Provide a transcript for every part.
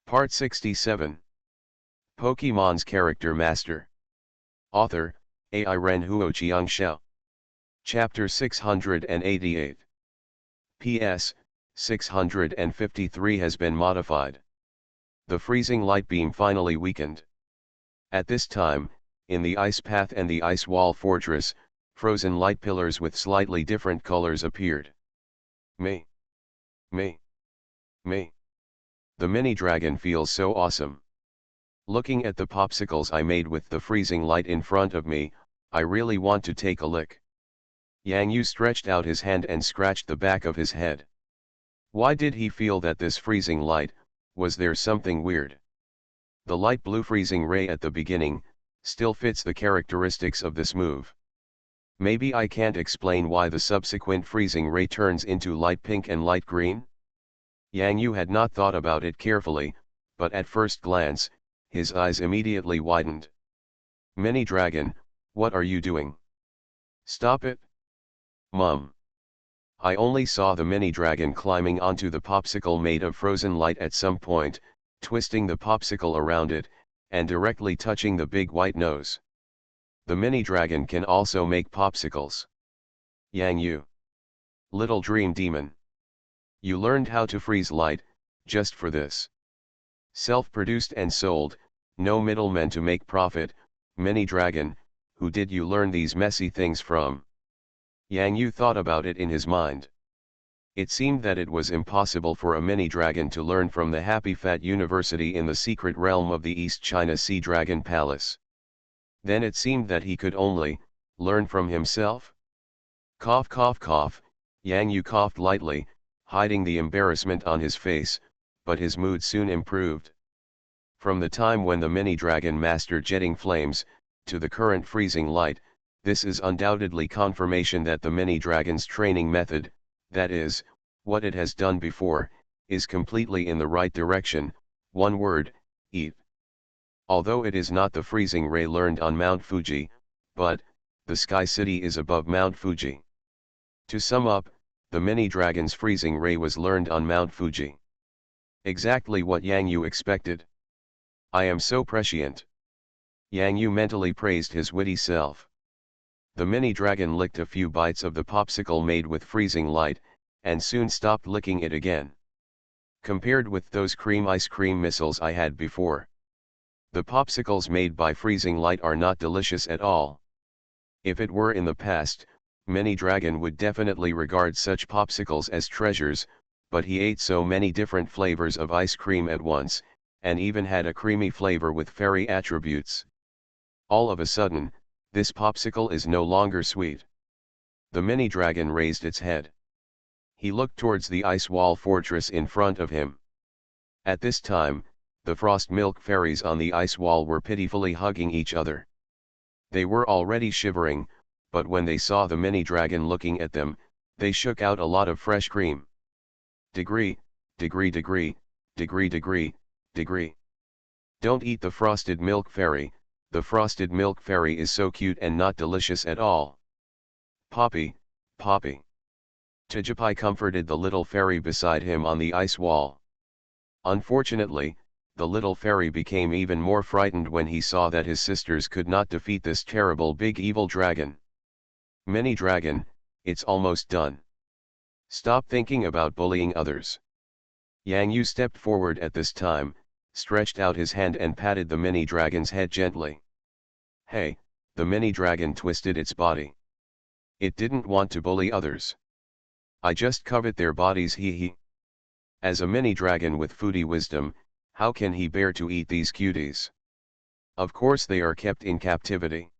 Part 67. Pokemon's Character Master. Author, Ai Ren Huoqiang Xiao. Chapter 688. PS, 653 has been modified. The freezing light beam finally weakened. At this time, in the ice path and the ice wall fortress, frozen light pillars with slightly different colors appeared. Me. The mini dragon feels so awesome. Looking at the popsicles I made with the freezing light in front of me, I really want to take a lick. Yang Yu stretched out his hand and scratched the back of his head. Why did he feel that this freezing light, was there something weird? The light blue freezing ray at the beginning, still fits the characteristics of this move. Maybe I can't explain why the subsequent freezing ray turns into light pink and light green? Yang Yu had not thought about it carefully, but at first glance, his eyes immediately widened. Mini dragon, what are you doing? Stop it! Mum. I only saw the mini dragon climbing onto the popsicle made of frozen light at some point, twisting the popsicle around it, and directly touching the big white nose. The mini dragon can also make popsicles. Yang Yu. Little dream demon. You learned how to freeze light, just for this. Self-produced and sold, no middlemen to make profit. Mini dragon, who did you learn these messy things from? Yang Yu thought about it in his mind. It seemed that it was impossible for a mini dragon to learn from the Happy Fat University in the secret realm of the East China Sea Dragon Palace. Then it seemed that he could only learn from himself. Cough cough cough, Yang Yu coughed lightly, hiding the embarrassment on his face, but his mood soon improved. From the time when the mini dragon mastered jetting flames, to the current freezing light, this is undoubtedly confirmation that the mini dragon's training method, that is, what it has done before, is completely in the right direction. One word, eat. Although it is not the freezing ray learned on Mount Fuji, but, the Sky City is above Mount Fuji. To sum up, the mini dragon's freezing ray was learned on Mount Fuji. Exactly what Yang Yu expected. I am so prescient. Yang Yu mentally praised his witty self. The mini dragon licked a few bites of the popsicle made with freezing light, and soon stopped licking it again. Compared with those ice cream missiles I had before, the popsicles made by freezing light are not delicious at all. If it were in the past, Mini Dragon would definitely regard such popsicles as treasures, but he ate so many different flavors of ice cream at once, and even had a creamy flavor with fairy attributes. All of a sudden, this popsicle is no longer sweet. The mini dragon raised its head. He looked towards the ice wall fortress in front of him. At this time, the frost milk fairies on the ice wall were pitifully hugging each other. They were already shivering, but when they saw the mini dragon looking at them, they shook out a lot of fresh cream. Degree. Don't eat the frosted milk fairy, the frosted milk fairy is so cute and not delicious at all. Poppy. Tijipai comforted the little fairy beside him on the ice wall. Unfortunately, the little fairy became even more frightened when he saw that his sisters could not defeat this terrible big evil dragon. Mini dragon, it's almost done. Stop thinking about bullying others. Yang Yu stepped forward at this time, stretched out his hand and patted the mini dragon's head gently. Hey, the mini dragon twisted its body. It didn't want to bully others. I just covet their bodies, he. As a mini dragon with foodie wisdom, how can he bear to eat these cuties? Of course they are kept in captivity.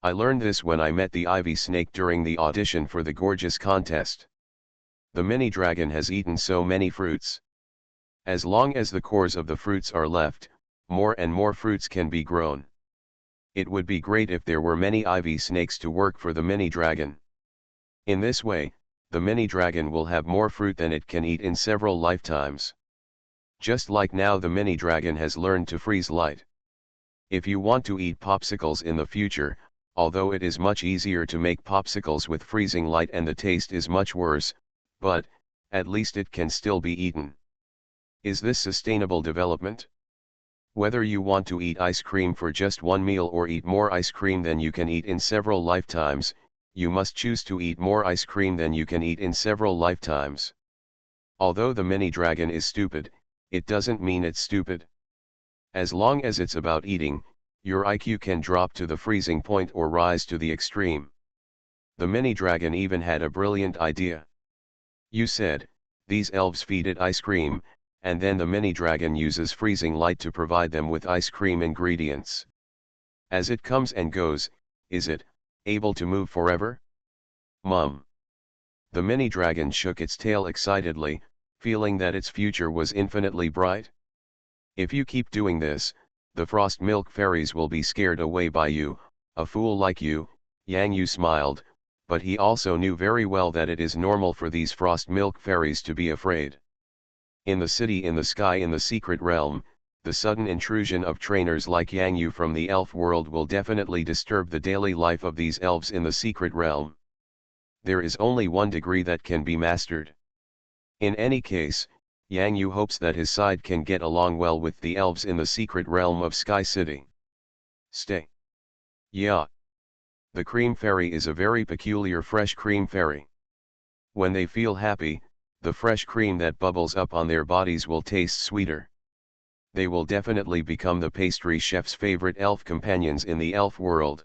I learned this when I met the ivy snake during the audition for the gorgeous contest. The mini dragon has eaten so many fruits. As long as the cores of the fruits are left, more and more fruits can be grown. It would be great if there were many ivy snakes to work for the mini dragon. In this way, the mini dragon will have more fruit than it can eat in several lifetimes. Just like now the mini dragon has learned to freeze light. If you want to eat popsicles in the future, although it is much easier to make popsicles with freezing light and the taste is much worse, but, at least it can still be eaten. Is this sustainable development? Whether you want to eat ice cream for just one meal or eat more ice cream than you can eat in several lifetimes, you must choose to eat more ice cream than you can eat in several lifetimes. Although the mini dragon is stupid, it doesn't mean it's stupid. As long as it's about eating, your IQ can drop to the freezing point or rise to the extreme. The mini dragon even had a brilliant idea. You said, these elves feed it ice cream, and then the mini dragon uses freezing light to provide them with ice cream ingredients. As it comes and goes, is it able to move forever? Mum. The mini dragon shook its tail excitedly, feeling that its future was infinitely bright. If you keep doing this, the frost milk fairies will be scared away by you, a fool like you. Yang Yu smiled, but he also knew very well that it is normal for these frost milk fairies to be afraid. In the city in the sky in the secret realm, the sudden intrusion of trainers like Yang Yu from the elf world will definitely disturb the daily life of these elves in the secret realm. There is only one degree that can be mastered. In any case, Yang Yu hopes that his side can get along well with the elves in the secret realm of Sky City. Stay. Yeah. The cream fairy is a very peculiar fresh cream fairy. When they feel happy, the fresh cream that bubbles up on their bodies will taste sweeter. They will definitely become the pastry chef's favorite elf companions in the elf world.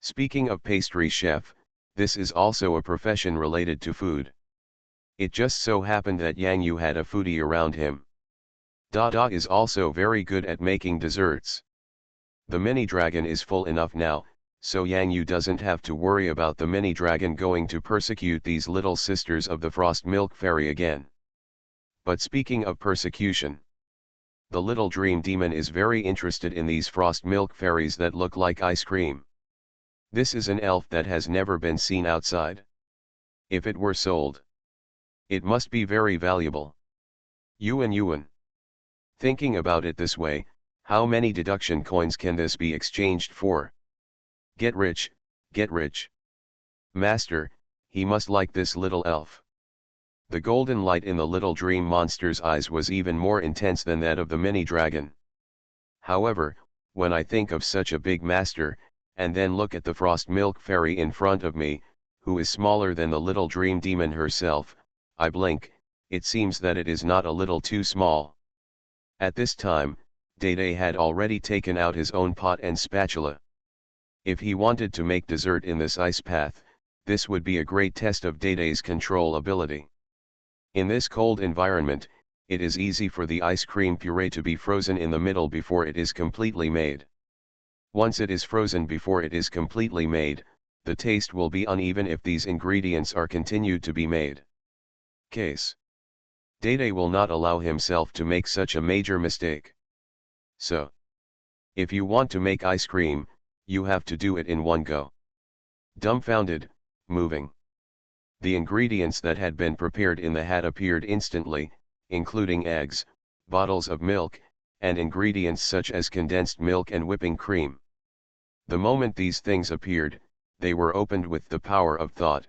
Speaking of pastry chef, this is also a profession related to food. It just so happened that Yang Yu had a foodie around him. Dada is also very good at making desserts. The mini dragon is full enough now, so Yang Yu doesn't have to worry about the mini dragon going to persecute these little sisters of the frost milk fairy again. But speaking of persecution, the little dream demon is very interested in these frost milk fairies that look like ice cream. This is an elf that has never been seen outside. If it were sold, it must be very valuable. Yuan. Thinking about it this way, how many deduction coins can this be exchanged for? Get rich, get rich. Master, he must like this little elf. The golden light in the little dream monster's eyes was even more intense than that of the mini dragon. However, when I think of such a big master, and then look at the frost milk fairy in front of me, who is smaller than the little dream demon herself, I blink. It seems that it is not a little too small. At this time, Dede had already taken out his own pot and spatula. If he wanted to make dessert in this ice path, this would be a great test of Dede's control ability. In this cold environment, it is easy for the ice cream puree to be frozen in the middle before it is completely made. Once it is frozen before it is completely made, the taste will be uneven if these ingredients are continued to be made. Case. Dede will not allow himself to make such a major mistake. So, if you want to make ice cream, you have to do it in one go. Dumbfounded, moving. The ingredients that had been prepared in the hat appeared instantly, including eggs, bottles of milk, and ingredients such as condensed milk and whipping cream. The moment these things appeared, they were opened with the power of thought.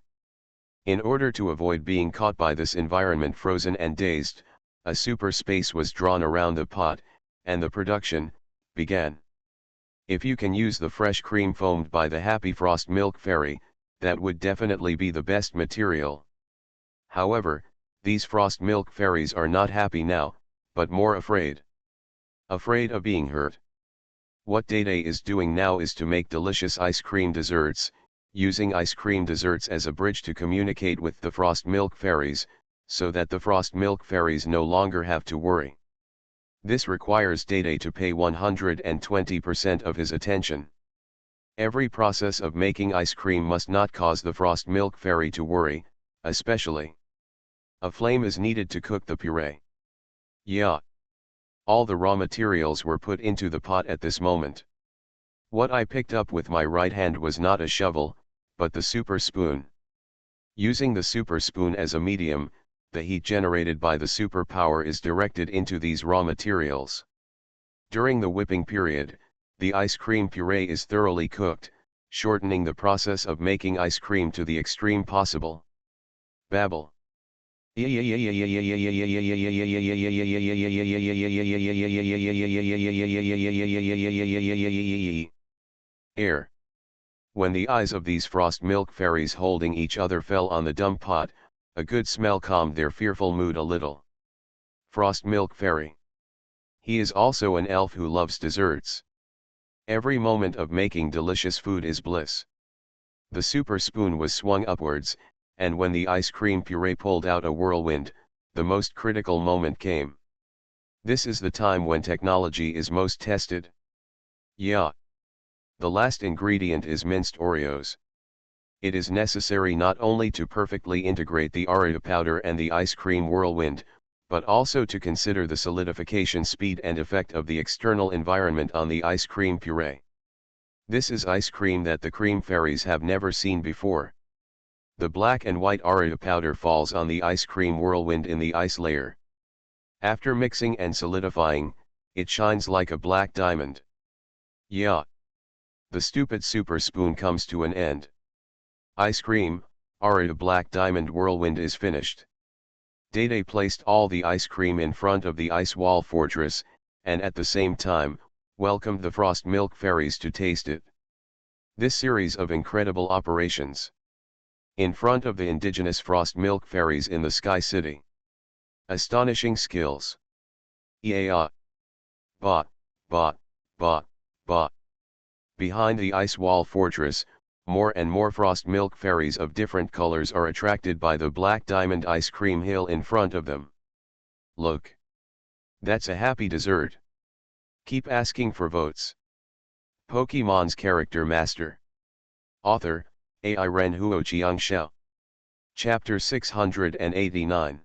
In order to avoid being caught by this environment frozen and dazed, a super space was drawn around the pot, and the production began. If you can use the fresh cream foamed by the happy frost milk fairy, that would definitely be the best material. However, these frost milk fairies are not happy now, but more afraid. Afraid of being hurt. What Dede is doing now is to make delicious ice cream desserts, using ice cream desserts as a bridge to communicate with the frost milk fairies, so that the frost milk fairies no longer have to worry. This requires Dede to pay 120% of his attention. Every process of making ice cream must not cause the frost milk fairy to worry, especially. A flame is needed to cook the puree. Yeah. All the raw materials were put into the pot at this moment. What I picked up with my right hand was not a shovel, but the super spoon. Using the super spoon as a medium, the heat generated by the superpower is directed into these raw materials. During the whipping period, the ice cream puree is thoroughly cooked, shortening the process of making ice cream to the extreme possible. Babble. Air. When the eyes of these frost milk fairies holding each other fell on the dumb pot, a good smell calmed their fearful mood a little. Frost milk fairy. He is also an elf who loves desserts. Every moment of making delicious food is bliss. The super spoon was swung upwards, and when the ice cream puree pulled out a whirlwind, the most critical moment came. This is the time when technology is most tested. Yeah. The last ingredient is minced Oreos. It is necessary not only to perfectly integrate the Oreo powder and the ice cream whirlwind, but also to consider the solidification speed and effect of the external environment on the ice cream puree. This is ice cream that the cream fairies have never seen before. The black and white Oreo powder falls on the ice cream whirlwind in the ice layer. After mixing and solidifying, it shines like a black diamond. Yeah. The stupid super spoon comes to an end. Ice cream, Oreo black diamond whirlwind is finished. Day placed all the ice cream in front of the ice wall fortress, and at the same time, welcomed the frost milk fairies to taste it. This series of incredible operations. In front of the indigenous frost milk fairies in the Sky City. Astonishing skills. Yeah. Ba, ba, ba, ba. Behind the ice wall fortress, more and more frost milk fairies of different colors are attracted by the black diamond ice cream hill in front of them. Look. That's a happy dessert. Keep asking for votes. Pokemon's Character Master. Author, Ai Ren Huo Chiang Xiao. Chapter 689.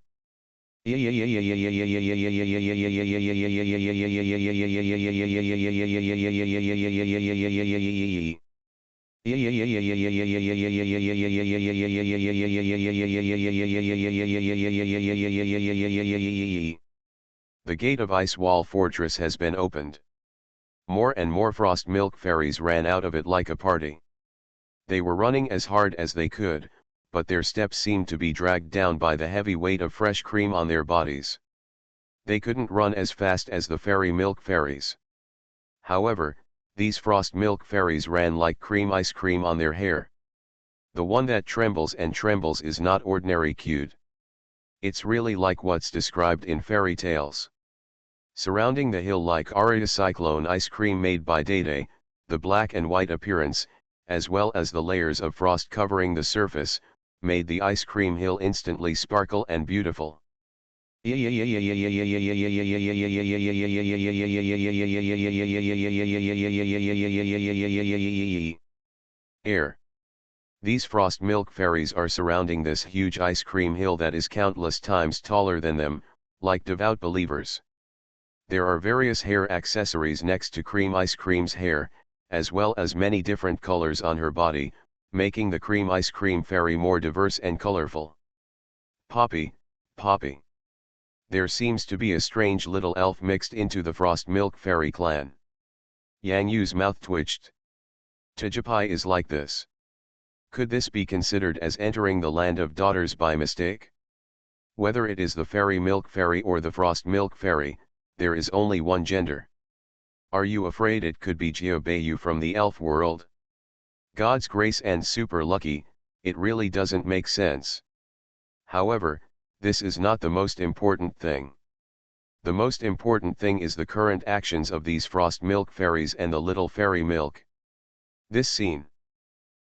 The gate of Ice Wall Fortress has been opened. More and more frost milk fairies ran out of it like a party. They were running as hard as they could, but their steps seemed to be dragged down by the heavy weight of fresh cream on their bodies. They couldn't run as fast as the fairy milk fairies. However, these frost milk fairies ran like cream ice cream on their hair. The one that trembles and trembles is not ordinary cute. It's really like what's described in fairy tales. Surrounding the hill like Aria cyclone ice cream made by Day, the black and white appearance, as well as the layers of frost covering the surface, made the ice cream hill instantly sparkle and beautiful. Air. These frost milk fairies are surrounding this huge ice cream hill that is countless times taller than them, like devout believers. There are various hair accessories next to cream ice cream's hair, as well as many different colors on her body, making the cream ice cream fairy more diverse and colorful. Poppy, Poppy. There seems to be a strange little elf mixed into the frost milk fairy clan. Yang Yu's mouth twitched. Tijipai is like this. Could this be considered as entering the land of daughters by mistake? Whether it is the fairy milk fairy or the frost milk fairy, there is only one gender. Are you afraid it could be Jiobayu from the elf world? God's grace and super lucky, it really doesn't make sense. However, this is not the most important thing. The most important thing is the current actions of these frost milk fairies and the little fairy milk. This scene.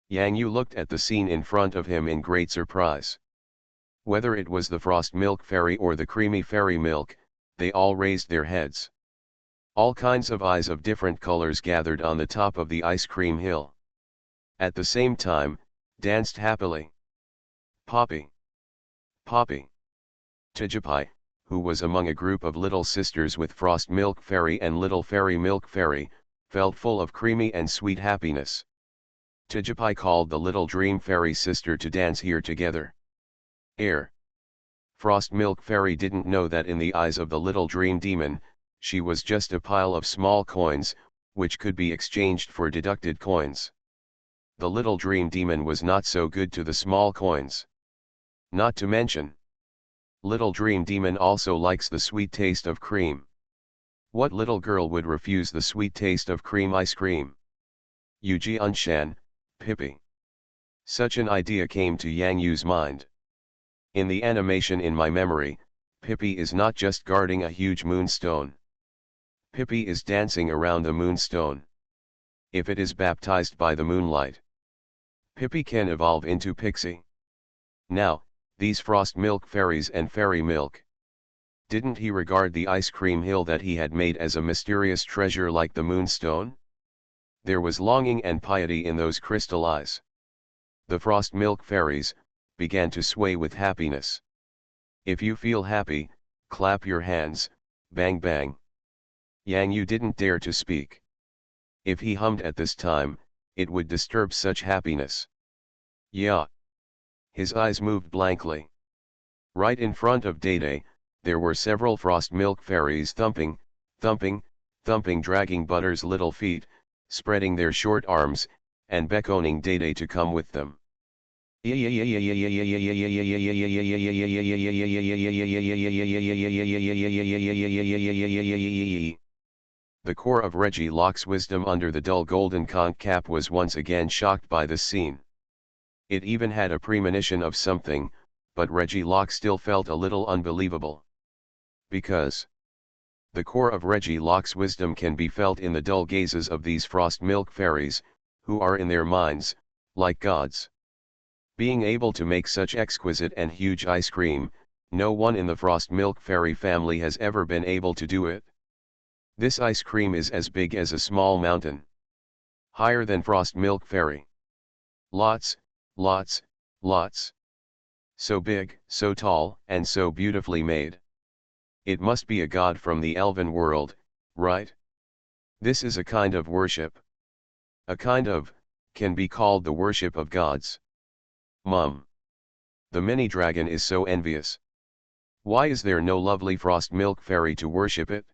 Yang Yu looked at the scene in front of him in great surprise. Whether it was the frost milk fairy or the creamy fairy milk, they all raised their heads. All kinds of eyes of different colors gathered on the top of the ice cream hill. At the same time, danced happily. Poppy. Poppy. Tijipai, who was among a group of little sisters with frost milk fairy and little fairy milk fairy, felt full of creamy and sweet happiness. Tijipai called the little dream fairy sister to dance here together. Air. Frost milk fairy didn't know that in the eyes of the little dream demon, she was just a pile of small coins, which could be exchanged for deducted coins. The little dream demon was not so good to the small coins. Not to mention, Little Dream Demon also likes the sweet taste of cream. What little girl would refuse the sweet taste of cream ice cream? Yuji Unshan, Pippi. Such an idea came to Yang Yu's mind. In the animation in my memory, Pippi is not just guarding a huge moonstone. Pippi is dancing around the moonstone. If it is baptized by the moonlight, Pippi can evolve into Pixie. Now, these frost milk fairies and fairy milk. Didn't he regard the ice cream hill that he had made as a mysterious treasure like the moonstone? There was longing and piety in those crystal eyes. The frost milk fairies began to sway with happiness. If you feel happy, clap your hands, bang bang. Yang Yu didn't dare to speak. If he hummed at this time, it would disturb such happiness. Yeah. His eyes moved blankly. Right in front of Dede, there were several frost milk fairies thumping, thumping, thumping, dragging Butter's little feet, spreading their short arms, and beckoning Dede to come with them. The core of Reggie Locke's wisdom under the dull golden conch cap was once again shocked by this scene. It even had a premonition of something, but Reggie Locke still felt a little unbelievable. Because the core of Reggie Locke's wisdom can be felt in the dull gazes of these frost milk fairies, who are in their minds, like gods. Being able to make such exquisite and huge ice cream, no one in the frost milk fairy family has ever been able to do it. This ice cream is as big as a small mountain. Higher than frost milk fairy. Lots, lots, lots. So big, so tall, and so beautifully made. It must be a god from the elven world, right? This is a kind of worship. A kind of, can be called the worship of gods. Mum. The mini dragon is so envious. Why is there no lovely frost milk fairy to worship it?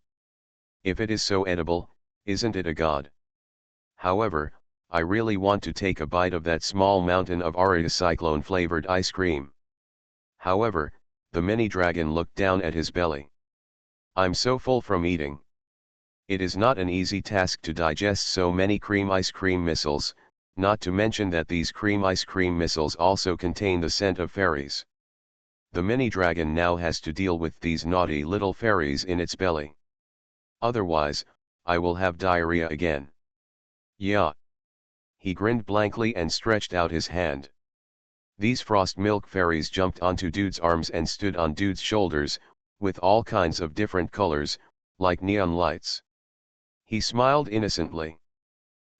If it is so edible, isn't it a god? However, I really want to take a bite of that small mountain of Aria cyclone flavored ice cream. However, the mini dragon looked down at his belly. I'm so full from eating. It is not an easy task to digest so many cream ice cream missiles, not to mention that these cream ice cream missiles also contain the scent of fairies. The mini dragon now has to deal with these naughty little fairies in its belly. Otherwise, I will have diarrhea again. Yeah. He grinned blankly and stretched out his hand. These frost milk fairies jumped onto Dude's arms and stood on Dude's shoulders, with all kinds of different colors, like neon lights. He smiled innocently.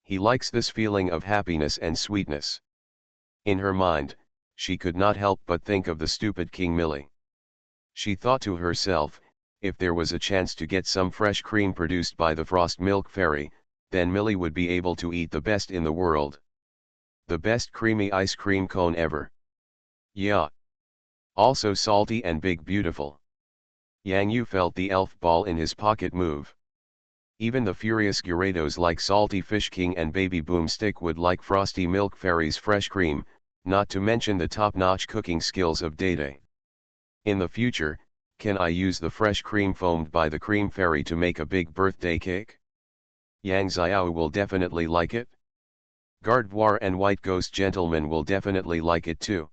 He likes this feeling of happiness and sweetness. In her mind, she could not help but think of the stupid King Millie. She thought to herself, if there was a chance to get some fresh cream produced by the frost milk fairy, then Millie would be able to eat the best in the world. The best creamy ice cream cone ever. Yeah. Also salty and big beautiful. Yang Yu felt the elf ball in his pocket move. Even the furious Gyarados like Salty Fish King and Baby Boomstick would like Frosty Milk Fairy's fresh cream, not to mention the top-notch cooking skills of Dede. In the future, can I use the fresh cream foamed by the cream fairy to make a big birthday cake? Yang Xiao will definitely like it. Gardevoir and White Ghost Gentleman will definitely like it too.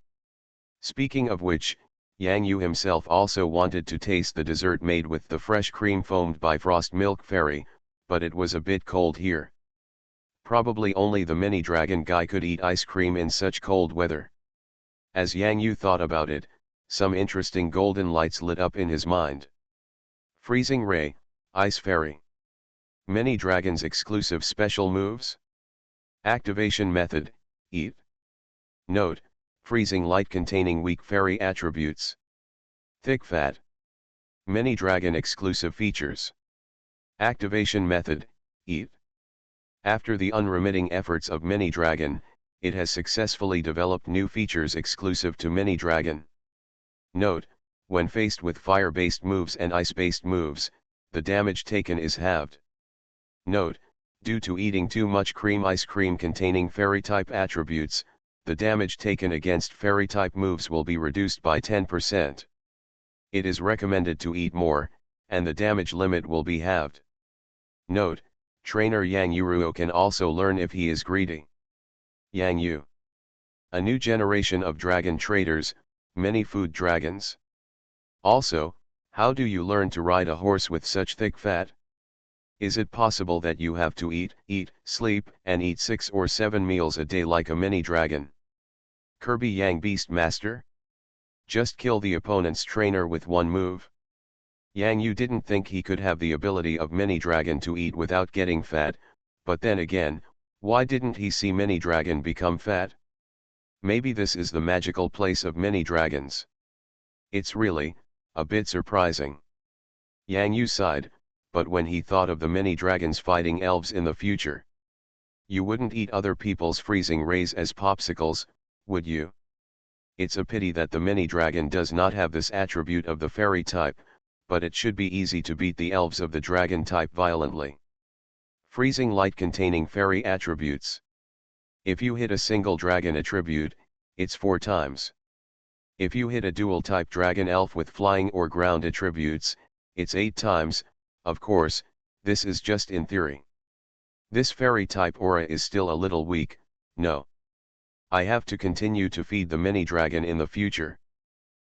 Speaking of which, Yang Yu himself also wanted to taste the dessert made with the fresh cream foamed by Frost Milk Fairy, but it was a bit cold here. Probably only the mini dragon guy could eat ice cream in such cold weather. As Yang Yu thought about it, some interesting golden lights lit up in his mind. Freezing Ray, Ice Fairy. Mini Dragon's exclusive special moves. Activation method, Eat. Note, freezing light containing weak fairy attributes. Thick Fat. Mini Dragon exclusive features. Activation method, Eat. After the unremitting efforts of Mini Dragon, it has successfully developed new features exclusive to Mini Dragon. Note, when faced with fire-based moves and ice-based moves, the damage taken is halved. Note, due to eating too much cream ice cream containing fairy-type attributes, the damage taken against fairy-type moves will be reduced by 10%. It is recommended to eat more, and the damage limit will be halved. Note, trainer Yang Yuruo can also learn if he is greedy. Yang Yu. A new generation of dragon traders, many food dragons. Also, how do you learn to ride a horse with such thick fat? Is it possible that you have to eat, sleep, and eat 6 or 7 meals a day like a mini dragon? Kirby Yang Beast Master? Just kill the opponent's trainer with one move. Yang Yu didn't think he could have the ability of mini dragon to eat without getting fat, but then again, why didn't he see mini dragon become fat? Maybe this is the magical place of mini dragons. It's really a bit surprising. Yang Yu sighed, but when he thought of the mini dragons fighting elves in the future. You wouldn't eat other people's freezing rays as popsicles, would you? It's a pity that the mini dragon does not have this attribute of the fairy type, but it should be easy to beat the elves of the dragon type violently. Freezing light containing fairy attributes. If you hit a single dragon attribute, it's 4 times. If you hit a dual type dragon elf with flying or ground attributes, it's 8 times. Of course, this is just in theory. This fairy type aura is still a little weak, no. I have to continue to feed the mini dragon in the future.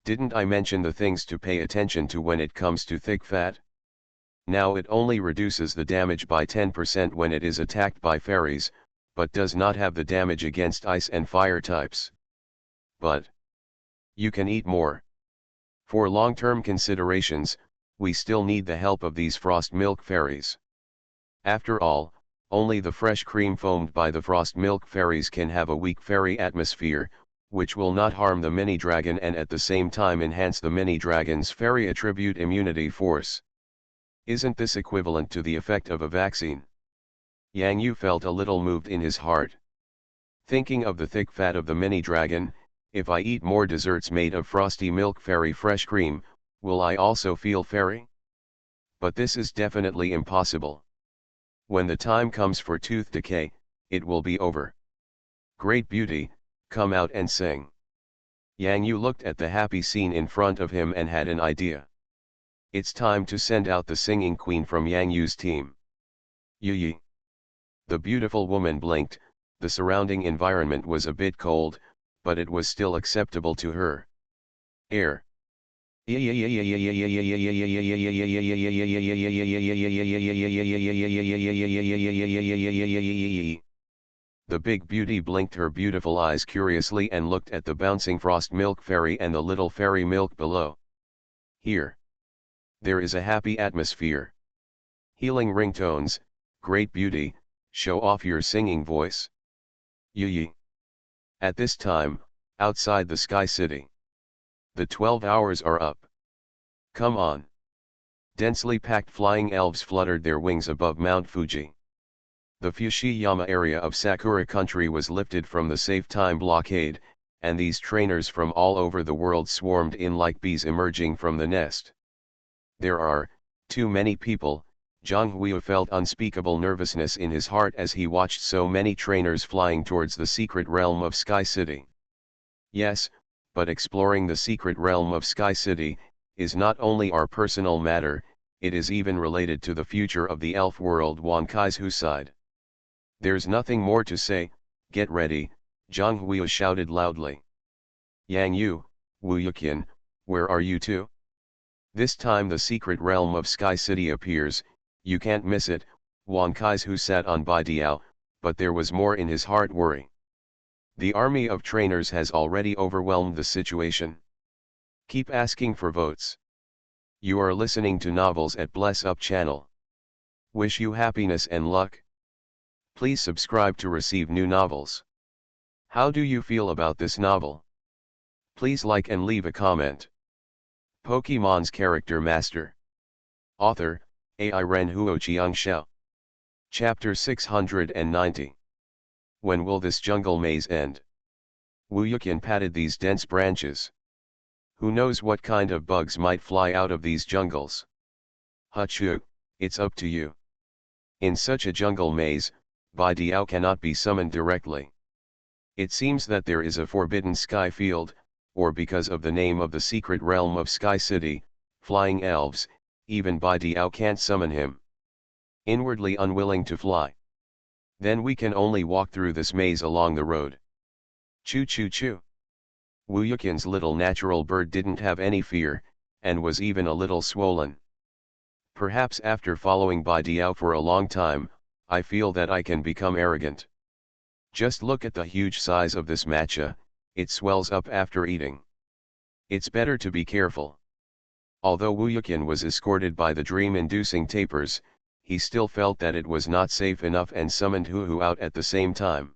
Didn't I mention the things to pay attention to when it comes to thick fat? Now it only reduces the damage by 10% when it is attacked by fairies, but does not have the damage against ice and fire types. But you can eat more. For long-term considerations, we still need the help of these frost milk fairies. After all, only the fresh cream foamed by the frost milk fairies can have a weak fairy atmosphere, which will not harm the mini dragon and at the same time enhance the mini dragon's fairy attribute immunity force. Isn't this equivalent to the effect of a vaccine? Yang Yu felt a little moved in his heart. Thinking of the thick fat of the mini dragon, if I eat more desserts made of frosty milk fairy fresh cream, will I also feel fairy? But this is definitely impossible. When the time comes for tooth decay, it will be over. Great beauty, come out and sing. Yang Yu looked at the happy scene in front of him and had an idea. It's time to send out the singing queen from Yang Yu's team. Yi. The beautiful woman blinked. The surrounding environment was a bit cold, but it was still acceptable to her. Air. The big beauty blinked her beautiful eyes curiously and looked at the bouncing frost milk fairy and the little fairy milk below. Here. There is a happy atmosphere. Healing ringtones, great beauty, show off your singing voice. Yi. At this time, outside the Sky City. The 12 hours are up. Come on. Densely packed flying elves fluttered their wings above Mount Fuji. The Fushiyama area of Sakura country was lifted from the safe time blockade, and these trainers from all over the world swarmed in like bees emerging from the nest. There are too many people. Zhang Huiyu felt unspeakable nervousness in his heart as he watched so many trainers flying towards the secret realm of Sky City. Yes, but exploring the secret realm of Sky City is not only our personal matter, it is even related to the future of the elf world. Wan Kai's side. There's nothing more to say, get ready, Zhang Huiyu shouted loudly. Yang Yu, Wu Yuqian, where are you two? This time the secret realm of Sky City appears, you can't miss it. Wan Kai's sat on Bai Diao, but there was more in his heart worry. The army of trainers has already overwhelmed the situation. Keep asking for votes. You are listening to Novels at Bless Up channel. Wish you happiness and luck. Please subscribe to receive new novels. How do you feel about this novel? Please like and leave a comment. Pokemon's Character Master. Author, Ai Ren Huo Xiangxiao. Chapter 690. When will this jungle maze end? Wu Yuqian patted these dense branches. Who knows what kind of bugs might fly out of these jungles? Hachu, it's up to you. In such a jungle maze, Bai Diao cannot be summoned directly. It seems that there is a forbidden sky field, or because of the name of the secret realm of Sky City, flying elves, even Bai Diao can't summon him. Inwardly unwilling to fly. Then we can only walk through this maze along the road. Choo choo choo. Wu Yuqian's little natural bird didn't have any fear, and was even a little swollen. Perhaps after following Bai Diao for a long time, I feel that I can become arrogant. Just look at the huge size of this matcha, it swells up after eating. It's better to be careful. Although Wu Yuqian was escorted by the dream-inducing tapirs, he still felt that it was not safe enough and summoned Hu out at the same time.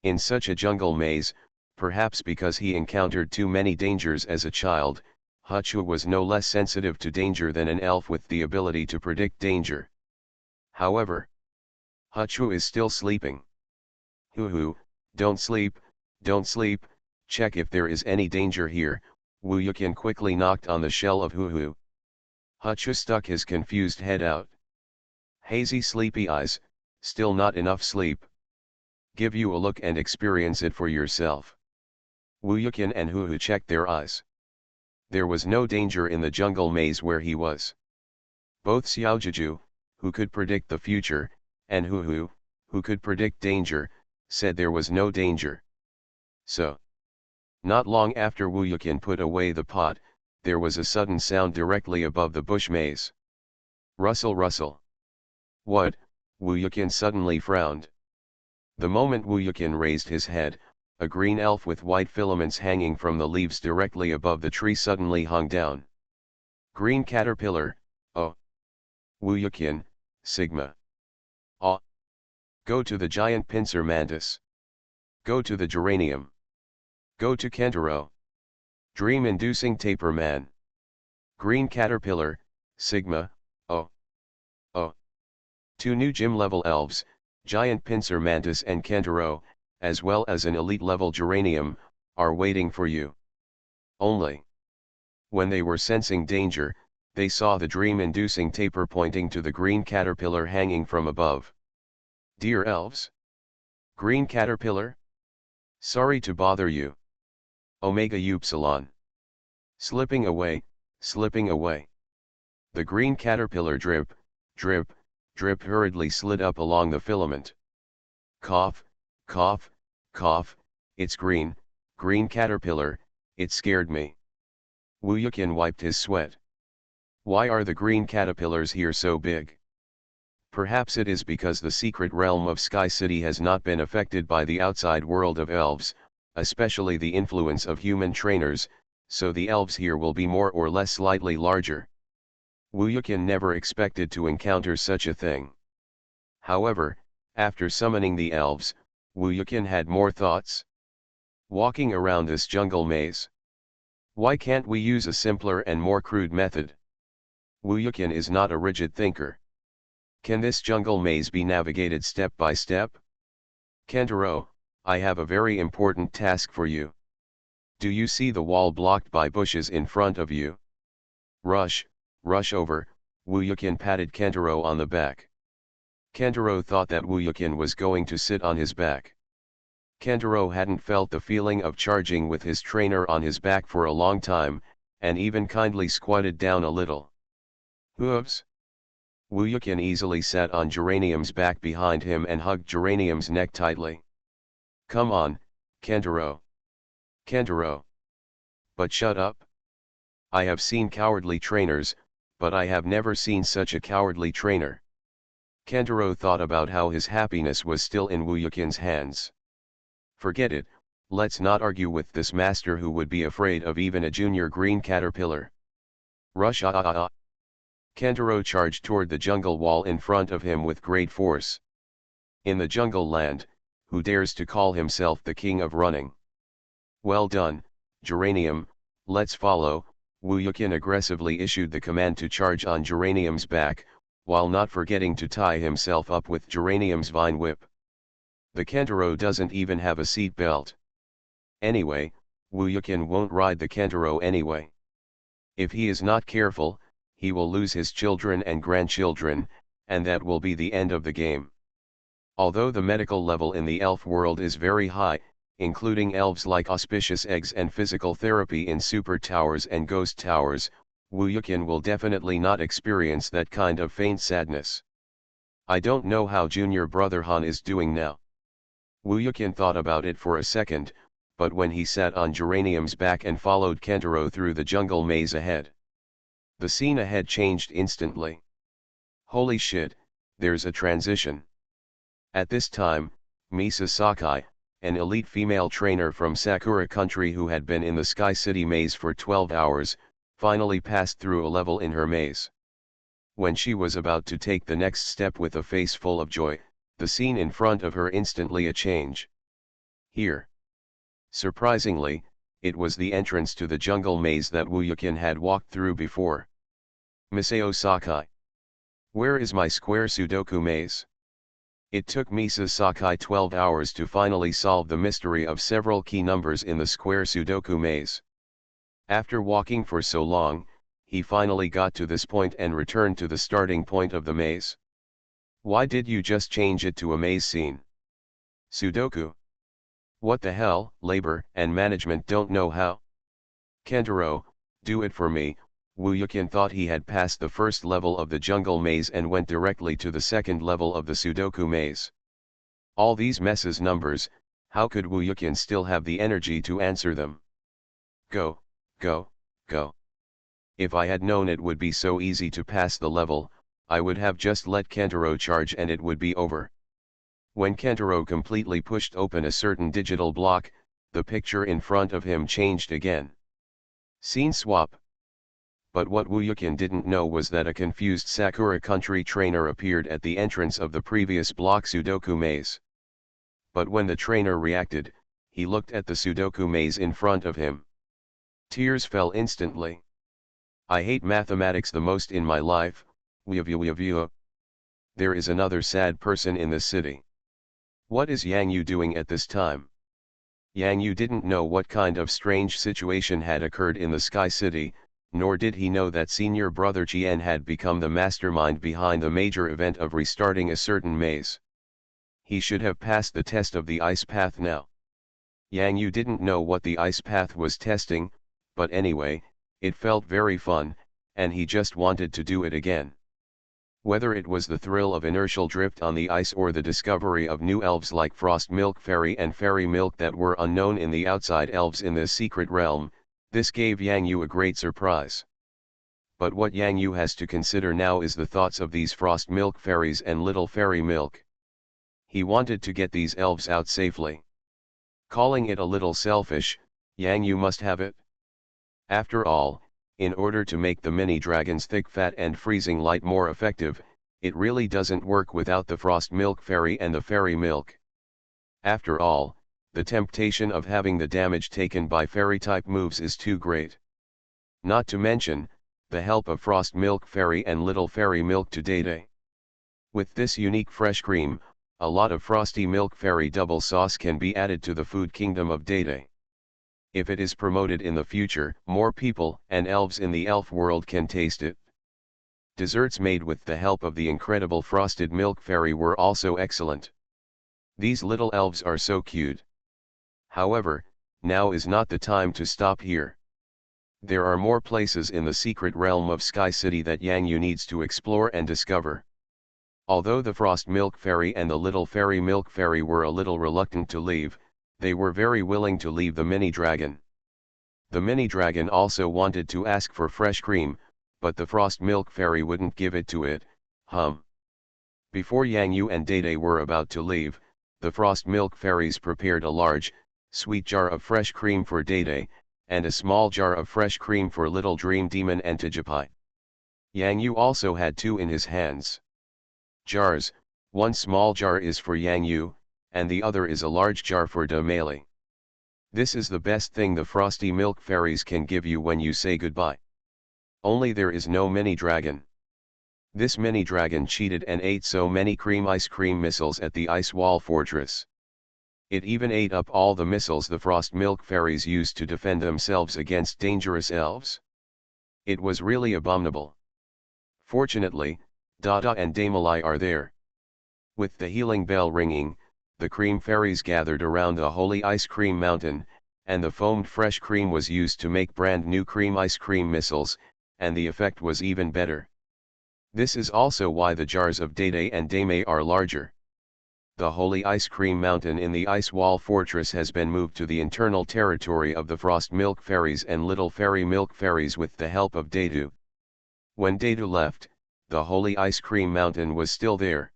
In such a jungle maze, perhaps because he encountered too many dangers as a child, Hu was no less sensitive to danger than an elf with the ability to predict danger. However, Hu is still sleeping. Hu, don't sleep, check if there is any danger here. Wu Yuqian quickly knocked on the shell of Hu. Hu stuck his confused head out. Hazy sleepy eyes, still not enough sleep. Give you a look and experience it for yourself. Wu Yuqian and Hu checked their eyes. There was no danger in the jungle maze where he was. Both Xiaojiju, who could predict the future, and Hu, who could predict danger, said there was no danger. So, not long after Wu Yuqian put away the pot, there was a sudden sound directly above the bush maze. Rustle rustle. What? Wu Yuqian suddenly frowned. The moment Wu Yuqian raised his head, a green elf with white filaments hanging from the leaves directly above the tree suddenly hung down. Green caterpillar, oh. Wu Yuqian, Sigma. Ah. Go to the giant pincer mantis. Go to the geranium. Go to Kentaro. Dream-inducing tapir man. Green caterpillar, Sigma, oh. Oh. 2 new gym-level elves, giant pincer mantis and Kentaro, as well as an elite-level geranium, are waiting for you. Only. When they were sensing danger, they saw the dream-inducing tapir pointing to the green caterpillar hanging from above. Dear elves? Green caterpillar? Sorry to bother you. Omega Upsilon. Slipping away, slipping away. The green caterpillar drip, drip, drip hurriedly slid up along the filament. Cough, cough, cough, it's green, green caterpillar, it scared me. Wu Yuqian wiped his sweat. Why are the green caterpillars here so big? Perhaps it is because the secret realm of Sky City has not been affected by the outside world of elves, especially the influence of human trainers, so the elves here will be more or less slightly larger. Wu Yuqian never expected to encounter such a thing. However, after summoning the elves, Wu Yuqian had more thoughts. Walking around this jungle maze. Why can't we use a simpler and more crude method? Wu Yuqian is not a rigid thinker. Can this jungle maze be navigated step by step? Kentaro, I have a very important task for you. Do you see the wall blocked by bushes in front of you? Rush over. Wu Yuqian patted Kentaro on the back. Kentaro thought that Wu Yuqian was going to sit on his back. Kentaro hadn't felt the feeling of charging with his trainer on his back for a long time, and even kindly squatted down a little. Hooves! Wu Yuqian easily sat on Geranium's back behind him and hugged Geranium's neck tightly. Come on, Kentaro. Kentaro. But shut up. I have seen cowardly trainers, but I have never seen such a cowardly trainer. Kentaro thought about how his happiness was still in Wu Yuqian's hands. Forget it, let's not argue with this master who would be afraid of even a junior green caterpillar. Rush ah. Kentaro charged toward the jungle wall in front of him with great force. In the jungle land, who dares to call himself the king of running? Well done, Geranium, let's follow. Wu Yuqian aggressively issued the command to charge on Geranium's back, while not forgetting to tie himself up with Geranium's vine whip. The Kentaro doesn't even have a seat belt. Anyway, Wu Yuqian won't ride the Kentaro anyway. If he is not careful, he will lose his children and grandchildren, and that will be the end of the game. Although the medical level in the elf world is very high, including elves like auspicious eggs and physical therapy in super towers and ghost towers, Wu Yuqian will definitely not experience that kind of faint sadness. I don't know how junior brother Han is doing now. Wu Yuqian thought about it for a second, but when he sat on Geranium's back and followed Kentaro through the jungle maze ahead, the scene ahead changed instantly. Holy shit, there's a transition. At this time, Misa Sakai, an elite female trainer from Sakura Country who had been in the Sky City maze for 12 hours, finally passed through a level in her maze. When she was about to take the next step with a face full of joy, the scene in front of her instantly a change. Here. Surprisingly, it was the entrance to the jungle maze that Wu Yuqian had walked through before. Misao Sakai. Where is my square Sudoku maze? It took Misa Sakai 12 hours to finally solve the mystery of several key numbers in the square Sudoku maze. After walking for so long, he finally got to this point and returned to the starting point of the maze. Why did you just change it to a maze scene? Sudoku. What the hell? Labor and management don't know how. Kentaro, do it for me. Wu Yuqian thought he had passed the first level of the jungle maze and went directly to the second level of the Sudoku maze. All these messes numbers, how could Wu Yuqian still have the energy to answer them? Go, go, go. If I had known it would be so easy to pass the level, I would have just let Kentaro charge and it would be over. When Kentaro completely pushed open a certain digital block, the picture in front of him changed again. Scene swap. But what Wu Yuqian didn't know was that a confused Sakura Country trainer appeared at the entrance of the previous block Sudoku maze. But when the trainer reacted, he looked at the Sudoku maze in front of him. Tears fell instantly. I hate mathematics the most in my life. There is another sad person in this city. What is Yang Yu doing at this time? Yang Yu didn't know what kind of strange situation had occurred in the Sky City, nor did he know that senior brother Chien had become the mastermind behind the major event of restarting a certain maze. He should have passed the test of the ice path now. Yang Yu didn't know what the ice path was testing, but anyway, it felt very fun, and he just wanted to do it again. Whether it was the thrill of inertial drift on the ice or the discovery of new elves like Frost Milk Fairy and Fairy Milk that were unknown in the outside elves in this secret realm, this gave Yang Yu a great surprise. But what Yang Yu has to consider now is the thoughts of these Frost Milk Fairies and Little Fairy Milk. He wanted to get these elves out safely. Calling it a little selfish, Yang Yu must have it. After all, in order to make the mini dragon's thick fat and freezing light more effective, it really doesn't work without the Frost Milk Fairy and the Fairy Milk. After all, the temptation of having the damage taken by fairy-type moves is too great. Not to mention, the help of Frost Milk Fairy and Little Fairy Milk to Dede. With this unique fresh cream, a lot of Frosty Milk Fairy double sauce can be added to the food kingdom of Dede. If it is promoted in the future, more people and elves in the elf world can taste it. Desserts made with the help of the incredible Frosted Milk Fairy were also excellent. These little elves are so cute. However, now is not the time to stop here. There are more places in the secret realm of Sky City that Yang Yu needs to explore and discover. Although the Frost Milk Fairy and the Little Fairy Milk Fairy were a little reluctant to leave, they were very willing to leave the mini dragon. The mini dragon also wanted to ask for fresh cream, but the Frost Milk Fairy wouldn't give it to it. Before Yang Yu and Dede were about to leave, the Frost Milk Fairies prepared a large, sweet jar of fresh cream for Dede, and a small jar of fresh cream for Little Dream Demon and Tijipai. Yang Yu also had two in his hands. Jars, one small jar is for Yang Yu, and the other is a large jar for De Meili. This is the best thing the Frosty Milk Fairies can give you when you say goodbye. Only there is no mini dragon. This mini dragon cheated and ate so many ice cream missiles at the Ice Wall Fortress. It even ate up all the missiles the Frost Milk Fairies used to defend themselves against dangerous elves. It was really abominable. Fortunately, Dada and De Meili are there. With the healing bell ringing, the cream fairies gathered around the holy ice cream mountain, and the foamed fresh cream was used to make brand new cream ice cream missiles, and the effect was even better. This is also why the jars of Dede and Dame are larger. The Holy Ice Cream Mountain in the Ice Wall Fortress has been moved to the internal territory of the Frost Milk Fairies and Little Fairy Milk Fairies with the help of Dedu. When Dedu left, the Holy Ice Cream Mountain was still there.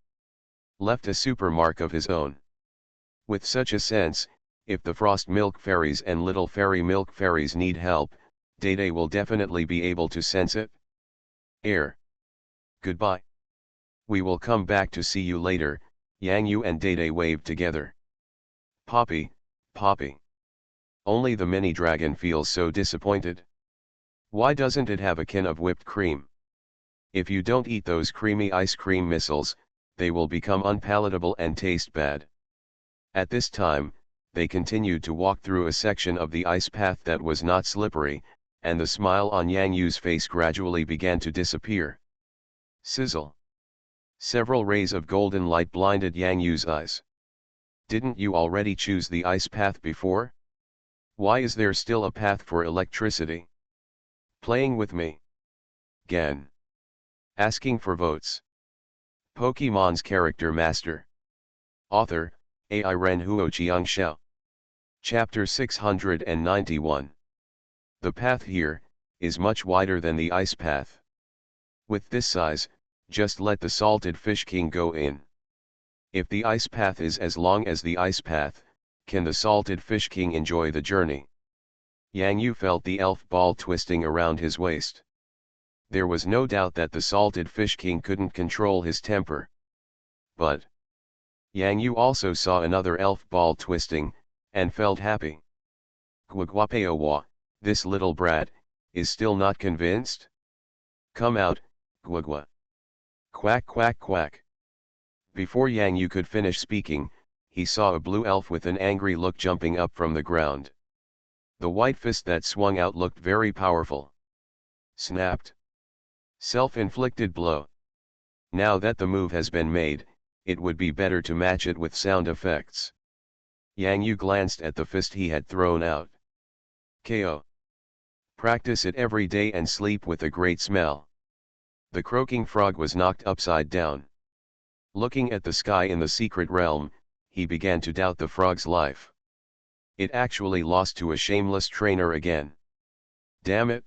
Left a super mark of his own. With such a sense, if the Frost Milk Fairies and Little Fairy Milk Fairies need help, Dede will definitely be able to sense it. Air. Goodbye. We will come back to see you later. Yang Yu and Dede waved together. Poppy, Poppy. Only the mini dragon feels so disappointed. Why doesn't it have a can of whipped cream? If you don't eat those creamy ice cream missiles, they will become unpalatable and taste bad. At this time, they continued to walk through a section of the ice path that was not slippery, and the smile on Yang Yu's face gradually began to disappear. Sizzle. Several rays of golden light blinded Yang Yu's eyes. Didn't you already choose the ice path before? Why is there still a path for electricity? Playing with me. Gan. Asking for votes. Pokemon's Character Master. Author, AI Renhuo Xiangxiao. Chapter 691. The path here is much wider than the ice path. With this size, just let the Salted Fish King go in. If the ice path is as long as the ice path, can the Salted Fish King enjoy the journey? Yang Yu felt the elf ball twisting around his waist. There was no doubt that the Salted Fish King couldn't control his temper. But Yang Yu also saw another elf ball twisting, and felt happy. Guaguapeowa, this little brat, is still not convinced? Come out, Guagua. Quack quack quack. Before Yang Yu could finish speaking, he saw a blue elf with an angry look jumping up from the ground. The white fist that swung out looked very powerful. Snapped. Self-inflicted blow. Now that the move has been made, it would be better to match it with sound effects. Yang Yu glanced at the fist he had thrown out. KO. Practice it every day and sleep with a great smell. The croaking frog was knocked upside down. Looking at the sky in the secret realm, he began to doubt the frog's life. It actually lost to a shameless trainer again. Damn it.